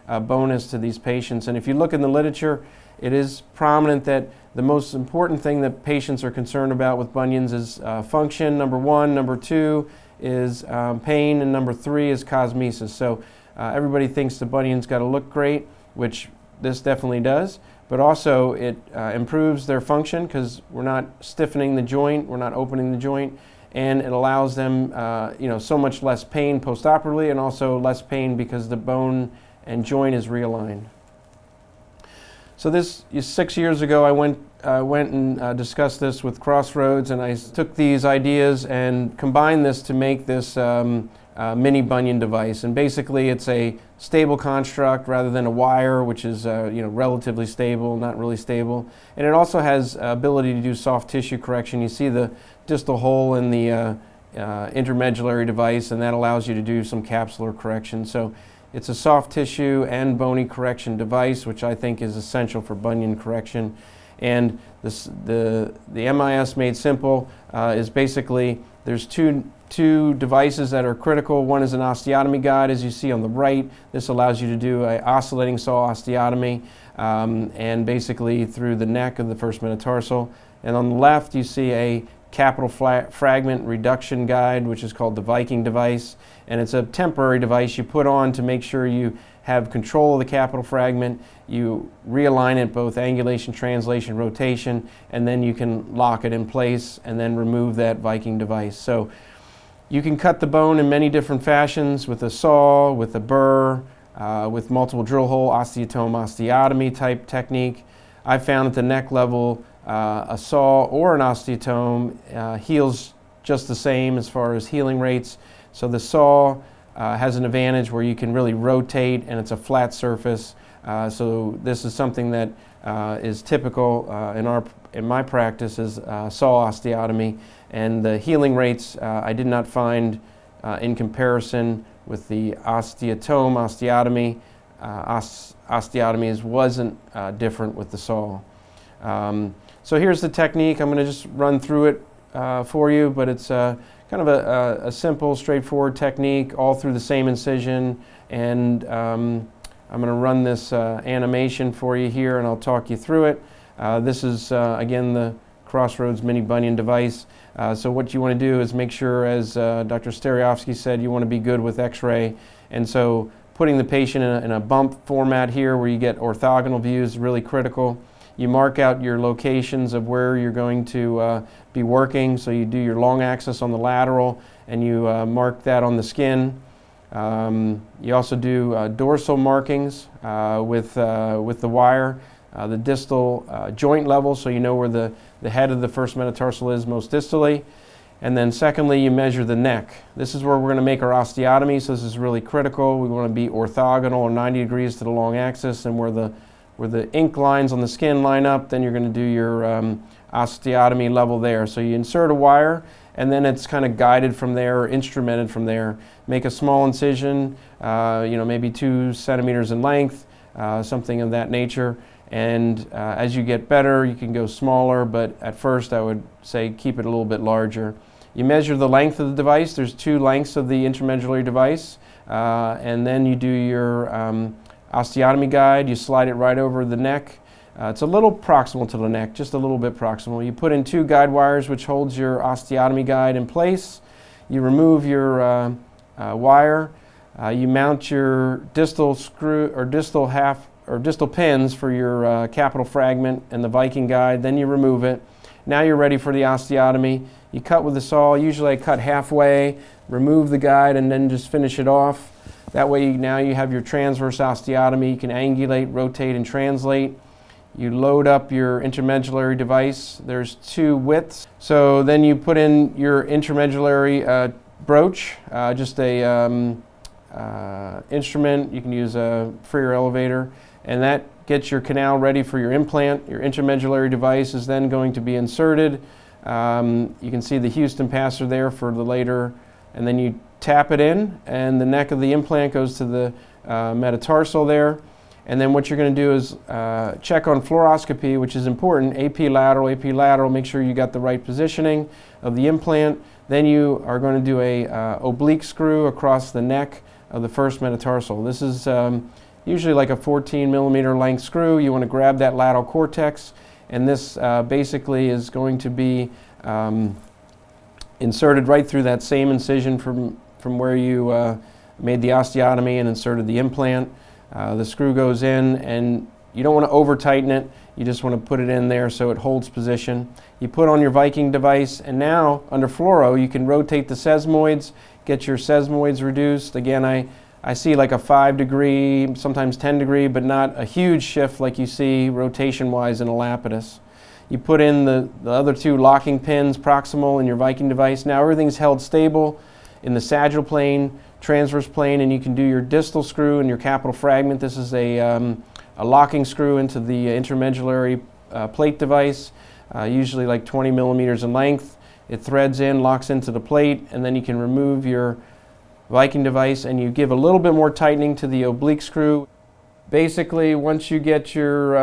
bonus to these patients. And if you look in the literature, it is prominent that the most important thing that patients are concerned about with bunions is function, number 1, number 2 is pain, and number 3 is cosmesis. So everybody thinks the bunion's got to look great, which this definitely does, but also it improves their function because we're not stiffening the joint, we're not opening the joint, and it allows them so much less pain postoperatively, and also less pain because the bone and joint is realigned. So this 6 years ago, I went and discussed this with Crossroads, and I took these ideas and combined this to make this mini bunion device. And basically, it's a stable construct rather than a wire, which is relatively stable, not really stable. And it also has ability to do soft tissue correction. You see the distal hole in the intermedullary device, and that allows you to do some capsular correction. So it's a soft tissue and bony correction device, which I think is essential for bunion correction. And the MIS made simple is basically there's two devices that are critical. One is an osteotomy guide, as you see on the right. This allows you to do an oscillating saw osteotomy and basically through the neck of the first metatarsal. And on the left, you see a capital fragment reduction guide, which is called the Viking device. And it's a temporary device you put on to make sure you have control of the capital fragment. You realign it both angulation, translation, rotation, and then you can lock it in place and then remove that Viking device. So you can cut the bone in many different fashions with a saw, with a burr, with multiple drill hole osteotome osteotomy type technique. I found at the neck level a saw or an osteotome heals just the same as far as healing rates. So the saw has an advantage where you can really rotate and it's a flat surface. So this is something that is typical in my practice is saw osteotomy, and the healing rates I did not find in comparison with the osteotomy. Osteotomies wasn't different with the saw. So here's the technique. I'm going to just run through it for you, but it's kind of a simple, straightforward technique all through the same incision, and I'm going to run this animation for you here and I'll talk you through it. This is again the Crossroads mini bunion device. So what you want to do is make sure, as Dr. Steriovski said, you want to be good with x-ray, and so putting the patient in a bump format here where you get orthogonal views is really critical. You mark out your locations of where you're going to be working, so you do your long axis on the lateral and you mark that on the skin. You also do dorsal markings with the wire, the distal joint level, so you know where the head of the first metatarsal is most distally. And then secondly, you measure the neck. This is where we're going to make our osteotomy, so this is really critical. We want to be orthogonal or 90 degrees to the long axis, and where the ink lines on the skin line up, then you're going to do your osteotomy level there. So you insert a wire, and then it's kind of guided from there, or instrumented from there. Make a small incision, maybe 2 centimeters in length, something of that nature. And as you get better, you can go smaller, but at first I would say keep it a little bit larger. You measure the length of the device. There's 2 lengths of the intramedullary device, and then you do your osteotomy guide. You slide it right over the neck. It's a little proximal to the neck, just a little bit proximal. You put in 2 guide wires, which holds your osteotomy guide in place. You remove your wire. You mount your distal screw or distal pins for your capital fragment and the Viking guide. Then you remove it. Now you're ready for the osteotomy. You cut with the saw. Usually I cut halfway, remove the guide, and then just finish it off. That way now you have your transverse osteotomy. You can angulate, rotate, and translate. You load up your intramedullary device. There's 2 widths. So then you put in your intramedullary broach, just a instrument. You can use a Freer elevator, and that gets your canal ready for your implant. Your intramedullary device is then going to be inserted. You can see the Houston passer there for the later, and then you tap it in, and the neck of the implant goes to the metatarsal there. And then what you're going to do is check on fluoroscopy, which is important. AP lateral, make sure you got the right positioning of the implant. Then you are going to do a oblique screw across the neck of the first metatarsal. This is usually like a 14 millimeter length screw. You want to grab that lateral cortex, and this basically is going to be inserted right through that same incision from where you made the osteotomy and inserted the implant. The screw goes in, and you don't want to over tighten it. You just want to put it in there so it holds position. You put on your Viking device, and now under fluoro you can rotate the sesamoids, get your sesamoids reduced. Again, I see like a 5 degree, sometimes 10 degree, but not a huge shift like you see rotation wise in a Lapidus. You put in the other 2 locking pins proximal in your Viking device. Now everything's held stable in the sagittal plane, transverse plane, and you can do your distal screw and your capital fragment. This is a locking screw into the intramedullary plate device, usually like 20 millimeters in length. It threads in, locks into the plate, and then you can remove your Viking device and you give a little bit more tightening to the oblique screw. Basically, once you get your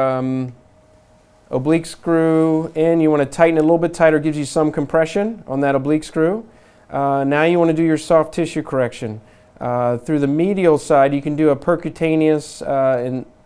oblique screw in, you want to tighten it a little bit tighter. It gives you some compression on that oblique screw. Now you want to do your soft tissue correction. Through the medial side, you can do a percutaneous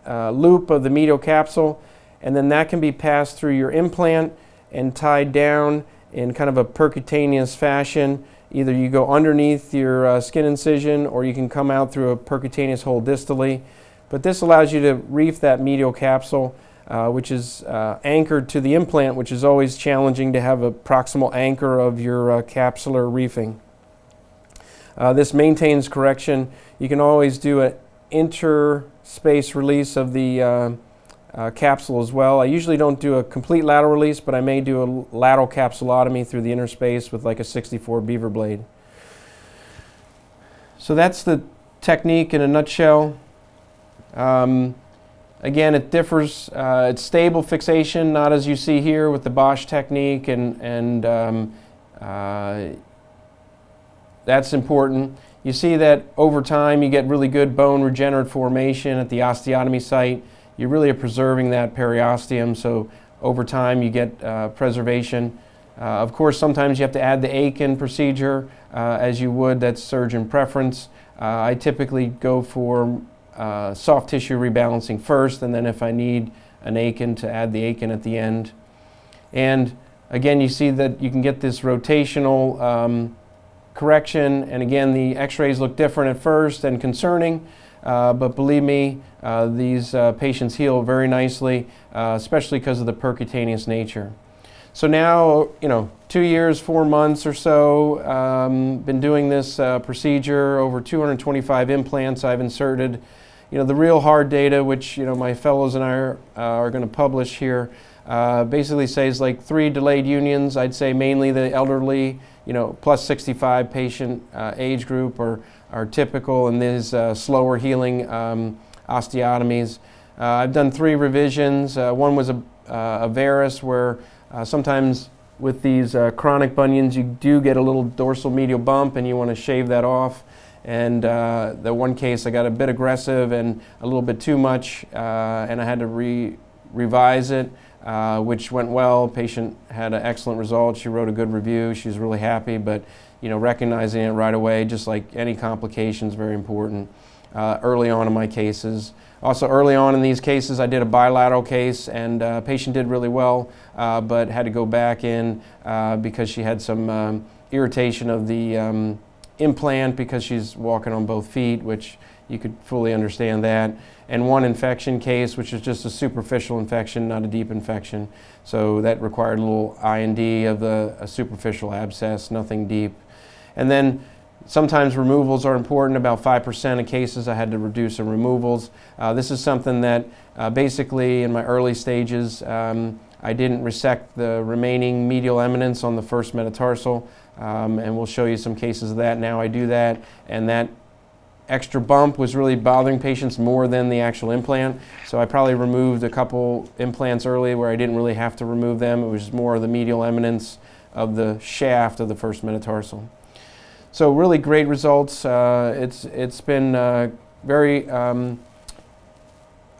loop of the medial capsule, and then that can be passed through your implant and tied down in kind of a percutaneous fashion. Either you go underneath your skin incision, or you can come out through a percutaneous hole distally. But this allows you to reef that medial capsule, which is anchored to the implant, which is always challenging to have a proximal anchor of your capsular reefing. This maintains correction. You can always do an interspace release of the capsule as well. I usually don't do a complete lateral release, but I may do a lateral capsulotomy through the inner space with like a 64 beaver blade. So that's the technique in a nutshell. Again, it differs. It's stable fixation, not as you see here with the Bosch technique, and that's important. You see that over time you get really good bone regenerative formation at the osteotomy site. You really are preserving that periosteum, so over time you get preservation. Of course, sometimes you have to add the Aiken procedure as you would, that's surgeon preference. I typically go for soft tissue rebalancing first, and then if I need an Aiken, to add the Aiken at the end. And again, you see that you can get this rotational correction, and again, the x-rays look different at first and concerning, but believe me, these patients heal very nicely, especially because of the percutaneous nature. So now, 2 years, 4 months or so, been doing this procedure, over 225 implants I've inserted. The real hard data, which my fellows and I are going to publish here, basically says like 3 delayed unions. I'd say mainly the elderly, plus 65 patient age group are typical in these slower healing osteotomies. I've done 3 revisions. One was a varus, where sometimes with these chronic bunions you do get a little dorsal medial bump and you want to shave that off. And the one case I got a bit aggressive and a little bit too much, and I had to revise it, which went well. Patient had an excellent result. She wrote a good review. She was really happy, but recognizing it right away, just like any complications, very important early on in my cases. Also early on in these cases, I did a bilateral case, and patient did really well, but had to go back in because she had some irritation of the implant because she's walking on both feet, which you could fully understand that. And one infection case, which is just a superficial infection, not a deep infection. So that required a little I&D of a superficial abscess, nothing deep. And then sometimes removals are important. About 5% of cases I had to reduce some removals. This is something that basically in my early stages, I didn't resect the remaining medial eminence on the first metatarsal, and we'll show you some cases of that. Now I do that, and that extra bump was really bothering patients more than the actual implant. So I probably removed a couple implants early where I didn't really have to remove them. It was more of the medial eminence of the shaft of the first metatarsal. So really great results. It's been very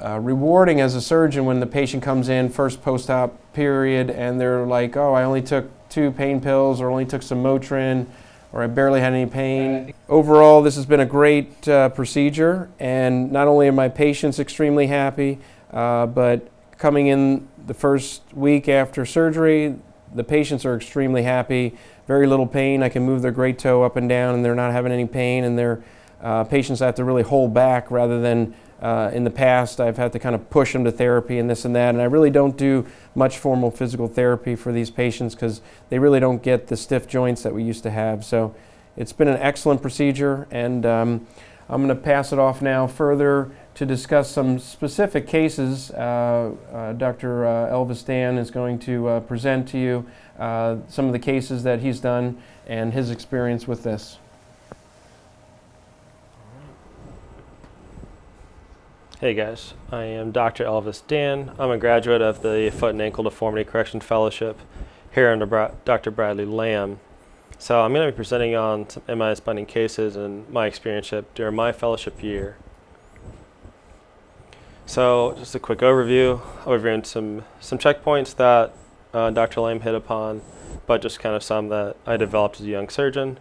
rewarding as a surgeon when the patient comes in first post-op period and they're like, oh, I only took 2 pain pills, or only took some Motrin, or I barely had any pain. Overall, this has been a great procedure, and not only are my patients extremely happy, but coming in the first week after surgery, the patients are extremely happy. Very little pain. I can move their great toe up and down, and they're not having any pain, and their patients have to really hold back rather than in the past I've had to kind of push them to therapy and this and that, and I really don't do much formal physical therapy for these patients because they really don't get the stiff joints that we used to have. So it's been an excellent procedure, and I'm going to pass it off now further to discuss some specific cases. Dr. Elvis Danne is going to present to you some of the cases that he's done and his experience with this. Hey guys, I am Dr. Elvis Danne. I'm a graduate of the Foot and Ankle Deformity Correction Fellowship here under Dr. Bradley Lamm. So I'm going to be presenting on some MIS bunion cases and my experience during my fellowship year. So just a quick overview. I'll be reviewing some checkpoints that Dr. Lamm hit upon, but just kind of some that I developed as a young surgeon,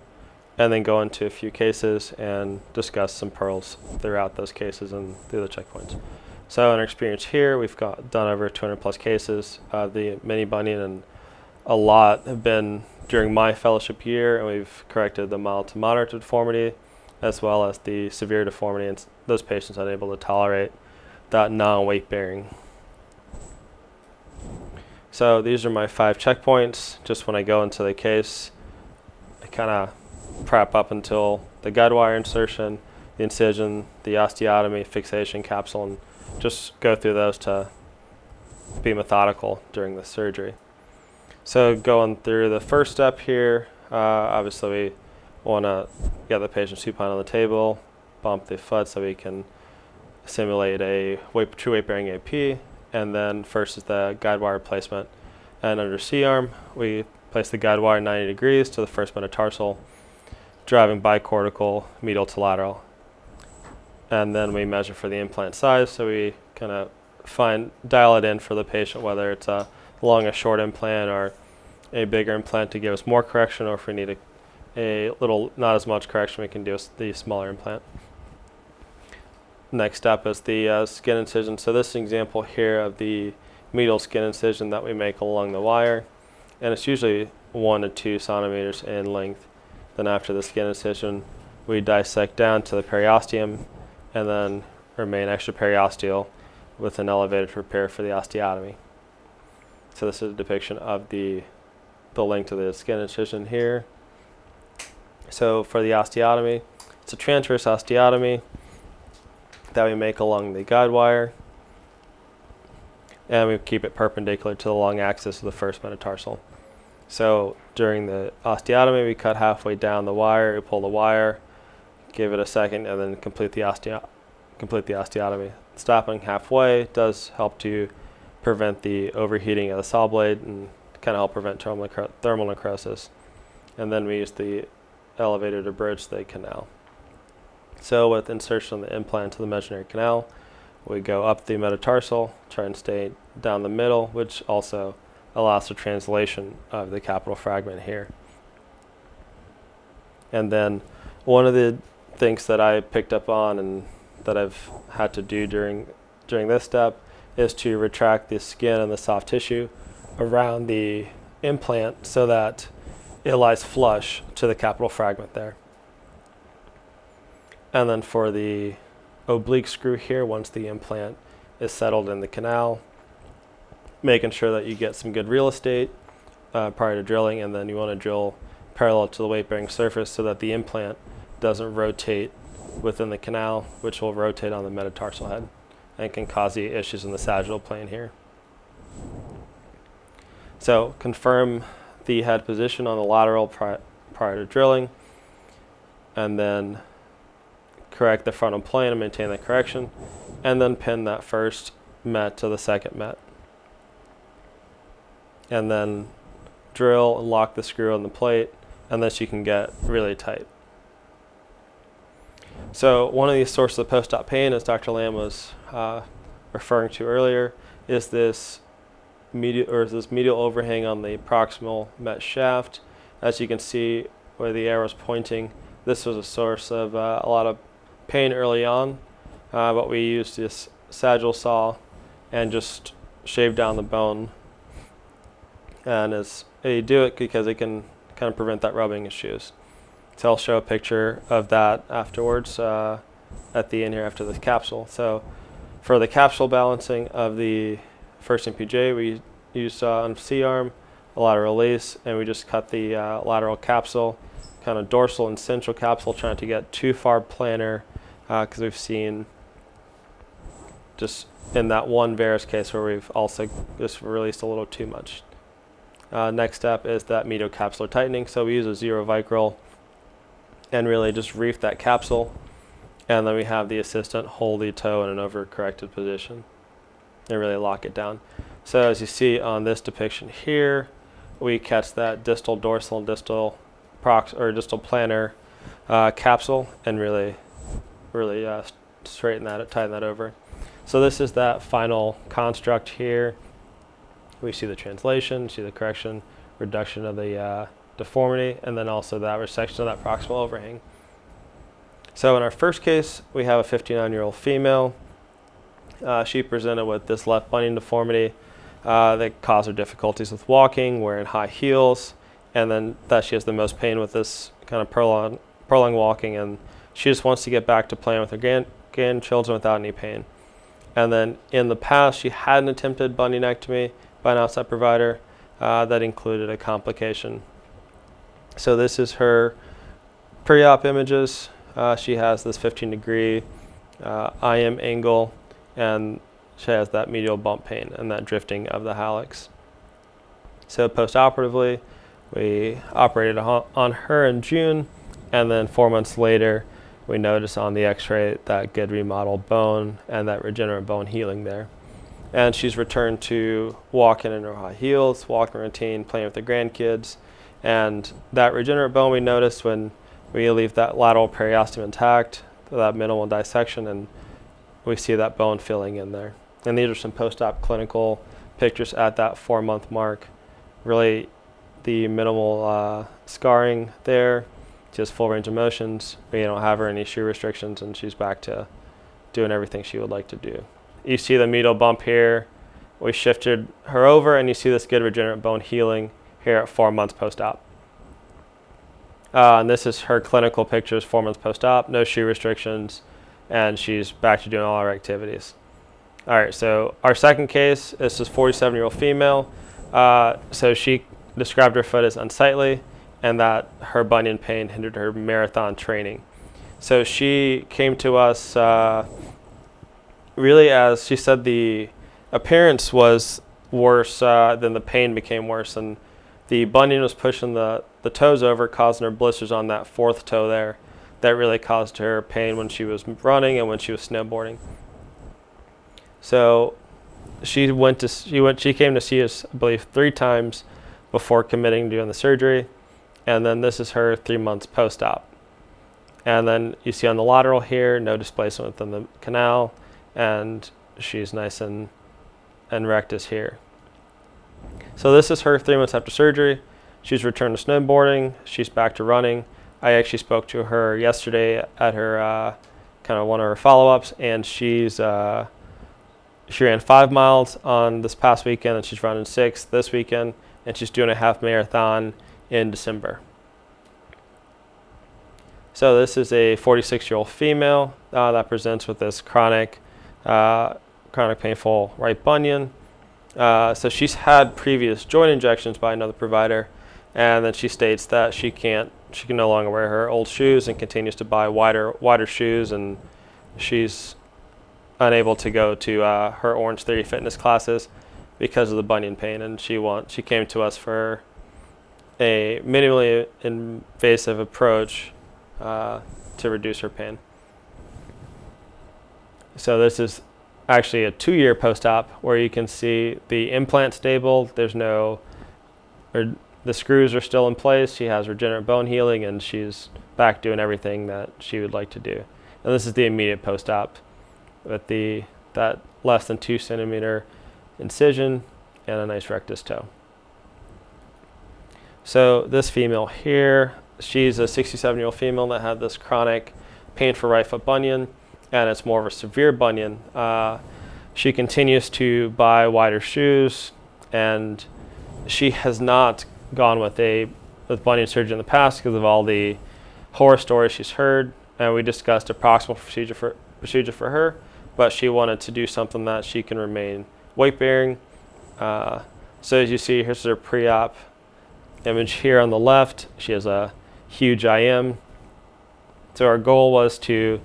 and then go into a few cases and discuss some pearls throughout those cases and through the checkpoints. So in our experience here, we've done over 200 plus cases. The mini bunion and a lot have been during my fellowship year, and we've corrected the mild to moderate deformity as well as the severe deformity, and those patients unable to tolerate that non-weight bearing. So these are my 5 checkpoints. Just when I go into the case, I kind of prep up until the guide wire insertion, the incision, the osteotomy, fixation, capsule, and just go through those to be methodical during the surgery. So going through the first step here, obviously we want to get the patient supine on the table, bump the foot so we can simulate a true weight-bearing AP, and then first is the guide wire placement. And under C-arm, we place the guide wire 90 degrees to the first metatarsal, driving bicortical medial to lateral. And then we measure for the implant size, so we kind of dial it in for the patient, whether it's a long or short implant or a bigger implant to give us more correction, or if we need a little, not as much correction, we can do the smaller implant. Next up is the skin incision. So this is an example here of the medial skin incision that we make along the wire, and it's usually 1 to 2 centimeters in length. Then after the skin incision, we dissect down to the periosteum and then remain extraperiosteal with an elevated repair for the osteotomy. So this is a depiction of the length of the skin incision here. So for the osteotomy, it's a transverse osteotomy that we make along the guide wire, and we keep it perpendicular to the long axis of the first metatarsal. So during the osteotomy, we cut halfway down the wire, we pull the wire, give it a second, and then complete the osteotomy. Stopping halfway does help to prevent the overheating of the saw blade and kind of help prevent thermal necrosis. And then we use the elevator to bridge the canal. So with insertion of the implant to the imaginary canal, we go up the metatarsal, try and stay down the middle, which also allows the translation of the capital fragment here. And then one of the things that I picked up on and that I've had to do during this step is to retract the skin and the soft tissue around the implant so that it lies flush to the capital fragment there. And then for the oblique screw here, once the implant is settled in the canal, making sure that you get some good real estate prior to drilling, and then you want to drill parallel to the weight-bearing surface so that the implant doesn't rotate within the canal, which will rotate on the metatarsal head and can cause the issues in the sagittal plane here. So confirm the head position on the lateral prior to drilling, and then correct the frontal plane and maintain that correction, and then pin that first met to the second met. And then drill and lock the screw on the plate, and this you can get really tight. So one of these sources of post-op pain, as Dr. Lamm was referring to earlier, is this medial overhang on the proximal met shaft. As you can see where the arrow is pointing, this was a source of a lot of pain early on, but we used this sagittal saw and just shaved down the bone. And you do it because it can kind of prevent that rubbing issues. So I'll show a picture of that afterwards at the end here after the capsule. So for the capsule balancing of the first MPJ, we used on C-arm a lateral release, and we just cut the lateral capsule, kind of dorsal and central capsule, trying to get too far planar, because we've seen just in that one varus case where we've also just released a little too much. Next step is that mediocapsular tightening. So we use a 0 vicryl and really just reef that capsule, and then we have the assistant hold the toe in an overcorrected position and really lock it down. So as you see on this depiction here, we catch that distal dorsal and distal planar capsule and really straighten that, tighten that over. So this is that final construct here. We see the translation, see the correction, reduction of the deformity, and then also that resection of that proximal overhang. So in our first case, we have a 59-year-old female. She presented with this left bunion deformity that caused her difficulties with walking, wearing high heels, and then that she has the most pain with this kind of prolonged walking, and she just wants to get back to playing with her grandchildren without any pain. And then in the past, she had an attempted bunionectomy by an outside provider that included a complication. So this is her pre-op images. She has this 15-degree IM angle, and she has that medial bump pain and that drifting of the hallux. So post-operatively, we operated on her in June, and then 4 months later, we noticed on the x-ray that good remodeled bone and that regenerative bone healing there. And she's returned to walking in her high heels, walking routine, playing with the grandkids. And that regenerative bone we noticed when we leave that lateral periosteum intact, that minimal dissection, and we see that bone filling in there. And these are some post-op clinical pictures at that 4-month mark. Really, the minimal scarring there, just full range of motions. We don't have her any shoe restrictions, and she's back to doing everything she would like to do. You see the medial bump here. We shifted her over, and you see this good regenerative bone healing here at 4 months post-op. And this is her clinical pictures 4 months post-op, no shoe restrictions, and she's back to doing all our activities. All right, so our second case, this is 47-year-old female. So she described her foot as unsightly and that her bunion pain hindered her marathon training. So she came to us really, as she said, the appearance was worse, then the pain became worse, and the bunion was pushing the toes over, causing her blisters on that fourth toe there. That really caused her pain when she was running and when she was snowboarding. So she came to see us, I believe, 3 times before committing to doing the surgery. And then this is her 3 months post-op. And then you see on the lateral here, no displacement within the canal, and she's nice and rectus here. So this is her 3 months after surgery. She's returned to snowboarding. She's back to running. I actually spoke to her yesterday at her kind of one of her follow-ups, and she ran 5 miles on this past weekend, and she's running 6 this weekend, and she's doing a half marathon in December. So this is a 46-year-old female that presents with this chronic painful right bunion. So she's had previous joint injections by another provider, and then she states that she can no longer wear her old shoes and continues to buy wider shoes, and she's unable to go to her Orange Theory fitness classes because of the bunion pain, and she came to us for a minimally invasive approach to reduce her pain. So this is actually a 2-year post-op where you can see the implant stable. The screws are still in place. She has regenerative bone healing, and she's back doing everything that she would like to do. And this is the immediate post-op with that less than 2 centimeter incision and a nice rectus toe. So this female here, she's a 67-year-old female that had this chronic painful right foot bunion, and it's more of a severe bunion. She continues to buy wider shoes, and she has not gone with bunion surgery in the past because of all the horror stories she's heard, and we discussed a proximal procedure for her, but she wanted to do something that she can remain weight bearing. So as you see, here's her pre-op image here on the left. She has a huge IM. So our goal was to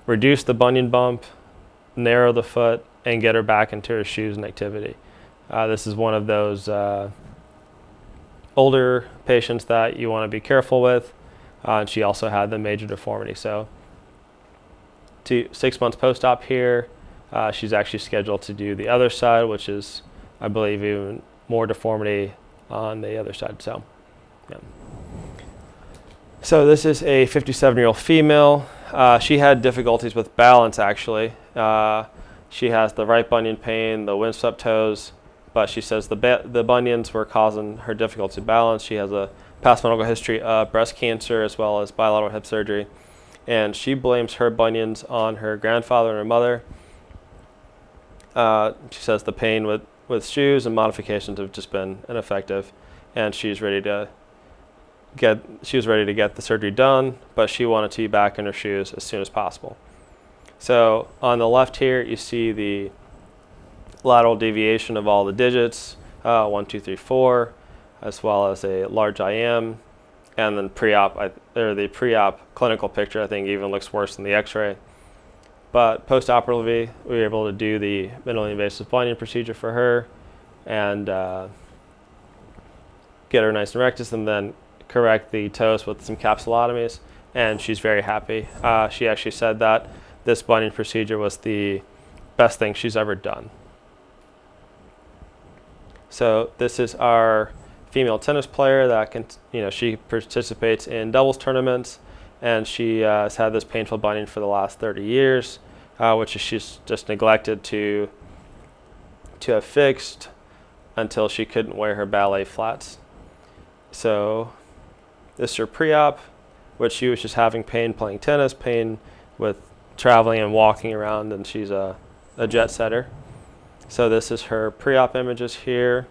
reduce the bunion bump, narrow the foot, and get her back into her shoes and activity. This is one of those older patients that you want to be careful with, and she also had the major deformity. So 6 months post-op here, she's actually scheduled to do the other side, which is, I believe, even more deformity on the other side. So, yeah. So this is a 57-year-old female. She had difficulties with balance, actually. She has the right bunion pain, the windswept toes, but she says the bunions were causing her difficulty to balance. She has a past medical history of breast cancer as well as bilateral hip surgery, and she blames her bunions on her grandfather and her mother. She says the pain with shoes and modifications have just been ineffective, and she was ready to get the surgery done, but she wanted to be back in her shoes as soon as possible. So on the left here, you see the lateral deviation of all the digits, 1, 2, 3, 4, as well as a large IM, and then the pre-op clinical picture, I think, even looks worse than the X-ray. But post-operatively, we were able to do the minimally invasive bunion procedure for her and get her nice and rectus, and then correct the toes with some capsulotomies, and she's very happy. She actually said that this bunion procedure was the best thing she's ever done. So this is our female tennis player that can, she participates in doubles tournaments, and she has had this painful bunion for the last 30 years, which she's just neglected to have fixed until she couldn't wear her ballet flats. So this is her pre-op, which she was just having pain playing tennis, pain with traveling and walking around, and she's a jet setter. So this is her pre-op images here.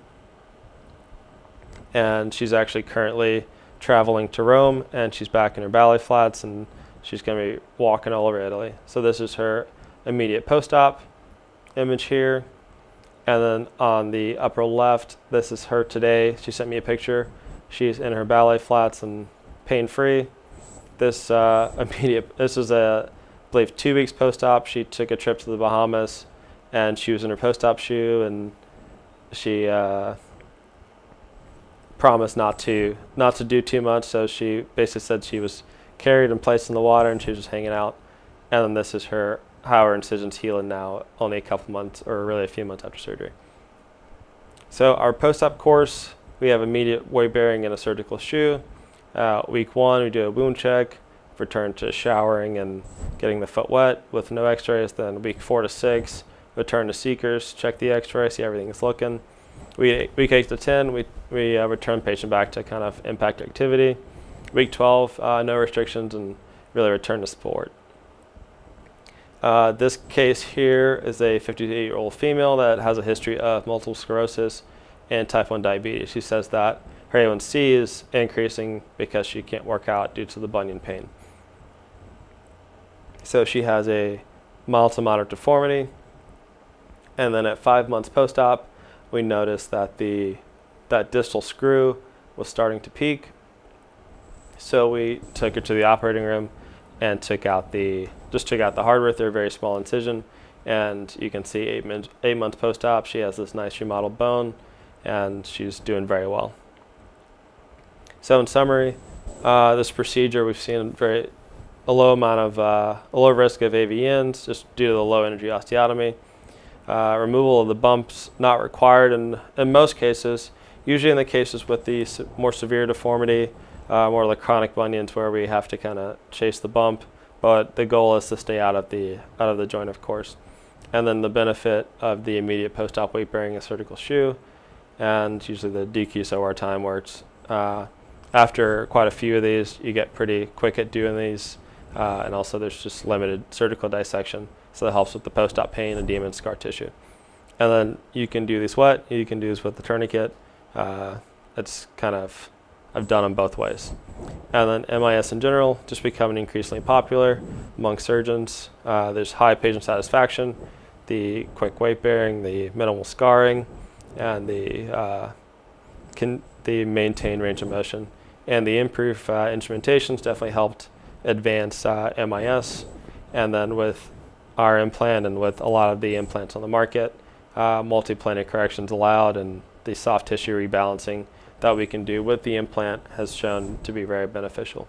And she's actually currently traveling to Rome, and she's back in her ballet flats, and she's going to be walking all over Italy. So this is her immediate post-op image here. And then on the upper left, this is her today. She sent me a picture. She's in her ballet flats and pain-free. This is I believe 2 weeks post-op. She took a trip to the Bahamas, and she was in her post-op shoe, and she promised not to do too much. So she basically said she was carried and placed in the water, and she was just hanging out. And then this is how her incision's healing now, only a couple months, or really a few months after surgery. So our post-op course, we have immediate weight bearing and a surgical shoe. Week 1, we do a wound check, return to showering and getting the foot wet with no x-rays. Then week 4 to 6, return to seekers, check the x-ray, see everything is looking. Week 8 to 10, we return patient back to kind of impact activity. Week 12, no restrictions, and really return to sport. This case here is a 58-year-old female that has a history of multiple sclerosis and type 1 diabetes. She says that her A1C is increasing because she can't work out due to the bunion pain. So she has a mild to moderate deformity. And then at 5 months post-op, we noticed that that distal screw was starting to peak. So we took her to the operating room and took out the hardware through a very small incision. And you can see 8 months post-op, she has this nice remodeled bone, and she's doing very well. So in summary, this procedure, we've seen a low risk of AVNs just due to the low energy osteotomy. Removal of the bumps not required in most cases. Usually in the cases with the more severe deformity, more like chronic bunions where we have to kind of chase the bump, but the goal is to stay out of the joint, of course. And then the benefit of the immediate post-op weight bearing a surgical shoe, and usually the decrease OR time where it's after quite a few of these, you get pretty quick at doing these, and also there's just limited surgical dissection, so that helps with the post-op pain, edema, and scar tissue. And then you can do these wet, you can do this with the tourniquet. It's kind of, I've done them both ways. And then MIS in general, just becoming increasingly popular among surgeons. There's high patient satisfaction, the quick weight bearing, the minimal scarring, and the maintained range of motion. And the improved instrumentation's definitely helped advance MIS. And then with our implant and with a lot of the implants on the market, multi-planar corrections allowed, and the soft tissue rebalancing that we can do with the implant has shown to be very beneficial.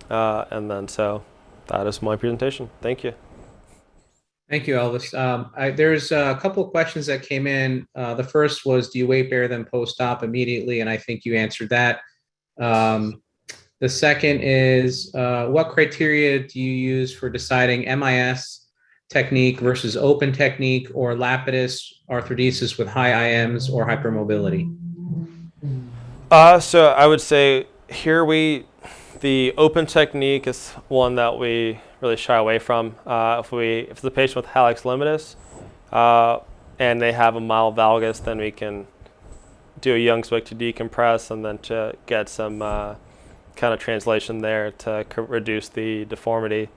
And then so that is my presentation. Thank you. Thank you, Elvis. There's a couple of questions that came in. The first was, do you weight bear them post-op immediately? And I think you answered that. The second is, what criteria do you use for deciding MIS technique versus open technique or lapidus arthrodesis with high IMs or hypermobility? So I would say here the open technique is one that we really shy away from. If the patient with hallux limitus and they have a mild valgus, then we can do a Young's wick to decompress and then to get some kind of translation there to reduce the deformity.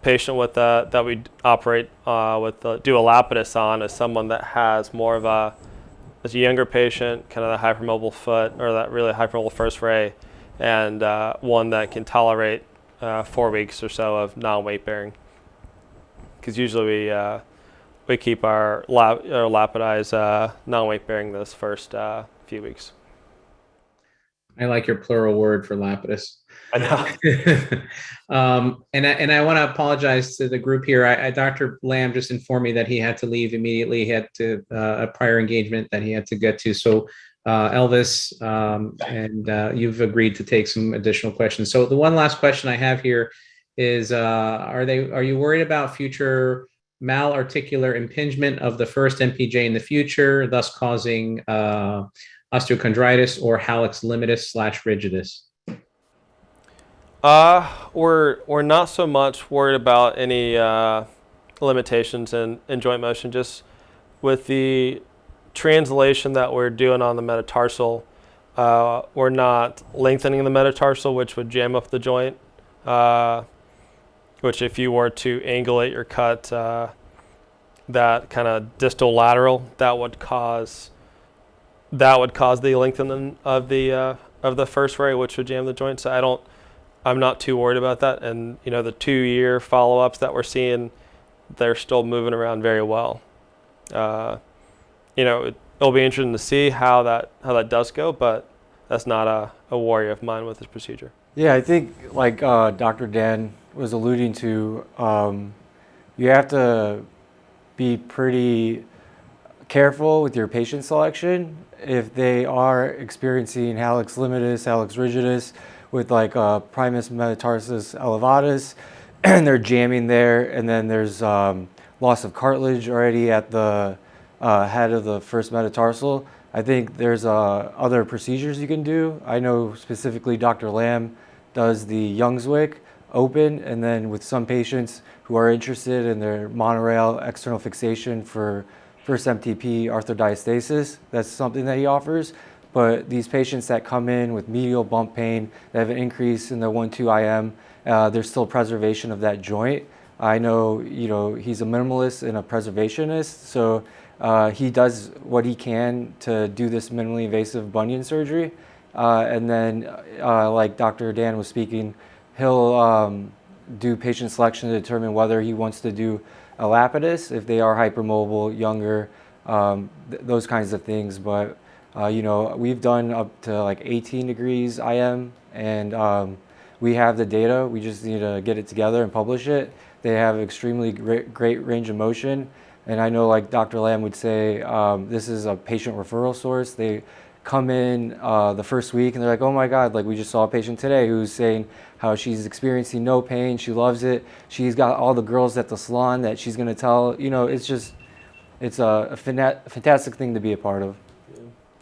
Patient with that we operate do a lapidus on is someone that has more of a younger patient, kind of the hypermobile foot or that really hypermobile first ray, and one that can tolerate 4 weeks or so of non-weight bearing, because usually we keep our Lapidise non-weight bearing this first few weeks. I like your plural word for Lapidus. I know. And I want to apologize to the group here. Dr. Lamm just informed me that he had to leave immediately. He had to a prior engagement that he had to get to. So Elvis, and you've agreed to take some additional questions. So the one last question I have here is, are you worried about future malarticular impingement of the first MPJ in the future, thus causing osteochondritis or hallux limitus / rigidus? We're not so much worried about any limitations in joint motion. Just with the translation that we're doing on the metatarsal, we're not lengthening the metatarsal, which would jam up the joint. Which, if you were to angulate your cut, that kind of distal lateral, that would cause the lengthening of the first ray, which would jam the joint. So I'm not too worried about that. And the 2-year follow-ups that we're seeing, they're still moving around very well. It'll be interesting to see how that does go, but that's not a worry of mine with this procedure. Yeah, I think like Dr. Danne was alluding to, you have to be pretty careful with your patient selection. If they are experiencing hallux limitus, hallux rigidus with like primus metatarsus elevatus, and they're jamming there, and then there's loss of cartilage already at the head of the first metatarsal, I think there's other procedures you can do. I know specifically Dr. Lamm does the Youngswick open, and then with some patients who are interested in their monorail external fixation for first MTP arthrodiastasis, that's something that he offers. But these patients that come in with medial bump pain, that have an increase in the 1-2 IM, there's still preservation of that joint. I know, he's a minimalist and a preservationist, so he does what he can to do this minimally invasive bunion surgery. And then, like Dr. Danne was speaking, he'll do patient selection to determine whether he wants to do a Lapidus, if they are hypermobile, younger, those kinds of things. But, we've done up to like 18 degrees IM, and we have the data. We just need to get it together and publish it. They have extremely great range of motion. And I know, like Dr. Lamm would say, this is a patient referral source. They come in the first week and they're like, oh my God, like we just saw a patient today who's saying how she's experiencing no pain, she loves it. She's got all the girls at the salon that she's gonna tell, it's a fantastic thing to be a part of.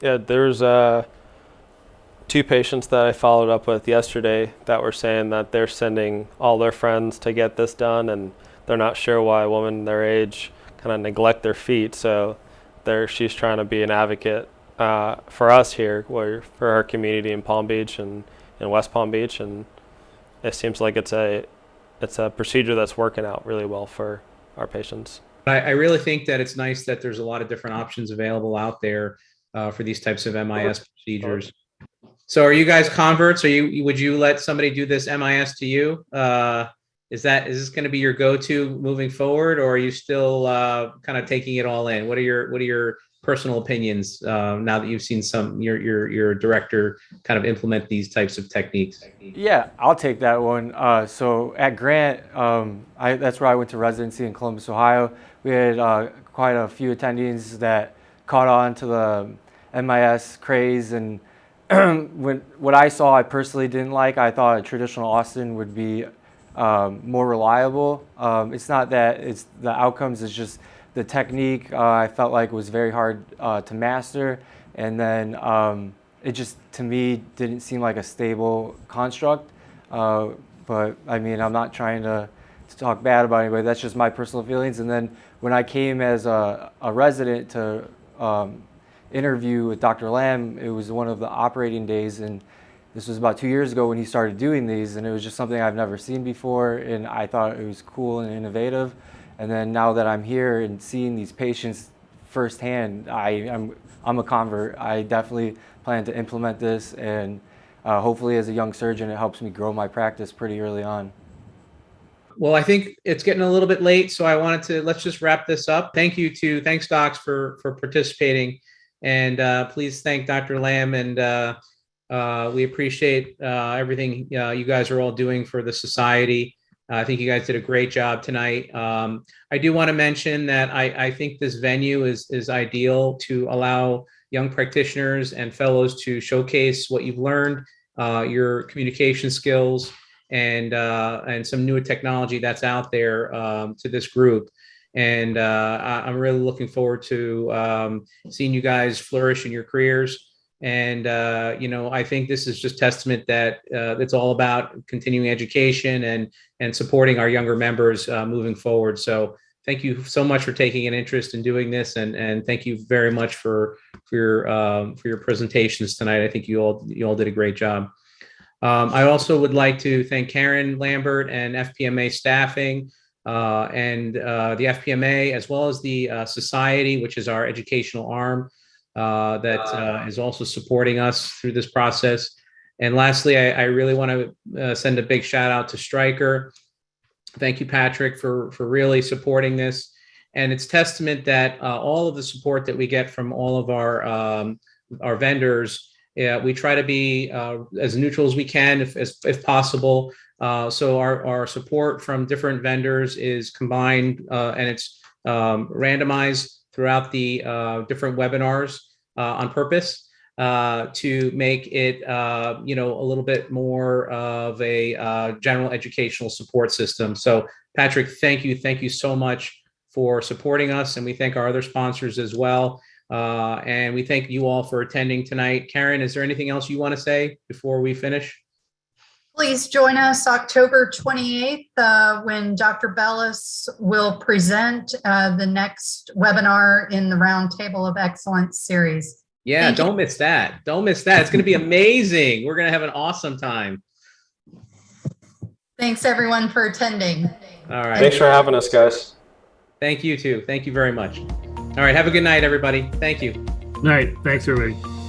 Yeah, there's 2 patients that I followed up with yesterday that were saying that they're sending all their friends to get this done, and they're not sure why women their age kind of neglect their feet. So she's trying to be an advocate for us here, for our community in Palm Beach and in West Palm Beach, and it seems like it's a procedure that's working out really well for our patients. I really think that it's nice that there's a lot of different options available out there for these types of MIS procedures. So are you guys converts? Would you let somebody do this MIS to you? Is this going to be your go-to moving forward, or are you still kind of taking it all in? What are your personal opinions now that you've seen your director kind of implement these types of techniques? Yeah, I'll take that one. So at Grant, that's where I went to residency in Columbus, Ohio. We had quite a few attendees that caught on to the MIS craze, and what I saw, I personally didn't like. I thought a traditional Austin would be more reliable. It's not that it's the outcomes, it's just the technique I felt like was very hard to master, and then it just, to me, didn't seem like a stable construct. But I mean, I'm not trying to talk bad about anybody, that's just my personal feelings. And then when I came as a resident to interview with Dr. Lamm, it was one of the operating days, and this was about 2 years ago when he started doing these, and it was just something I've never seen before, and I thought it was cool and innovative. And then now that I'm here and seeing these patients firsthand, I'm a convert. I definitely plan to implement this, and hopefully as a young surgeon, it helps me grow my practice pretty early on. Well, I think it's getting a little bit late, so let's just wrap this up. Thanks docs for participating, and please thank Dr. Lamm, and we appreciate everything you guys are all doing for the society. I think you guys did a great job tonight. I do want to mention that I think this venue is ideal to allow young practitioners and fellows to showcase what you've learned, your communication skills, and some newer technology that's out there to this group. And I'm really looking forward to seeing you guys flourish in your careers. And I think this is just testament that it's all about continuing education and supporting our younger members moving forward. So thank you so much for taking an interest in doing this, and thank you very much for your presentations tonight. I think you all did a great job. I also would like to thank Karen Lambert and FPMA staffing and the FPMA, as well as the society, which is our educational arm that is also supporting us through this process. And lastly, I really want to send a big shout out to Stryker. Thank you, Patrick, for really supporting this. And it's testament that all of the support that we get from all of our vendors, we try to be as neutral as we can, if possible. So our support from different vendors is combined and it's randomized throughout the different webinars on purpose to make it a little bit more of a general educational support system. So Patrick, thank you so much for supporting us, and we thank our other sponsors as well. And we thank you all for attending tonight. Karen, is there anything else you want to say before we finish? Please join us October 28th when Dr. Bellis will present the next webinar in the Roundtable of Excellence series. Yeah, don't miss that. Don't miss that. It's going to be amazing. We're going to have an awesome time. Thanks, everyone, for attending. All right. Thanks for having us, guys. Thank you, too. Thank you very much. All right. Have a good night, everybody. Thank you. All right. Thanks, everybody.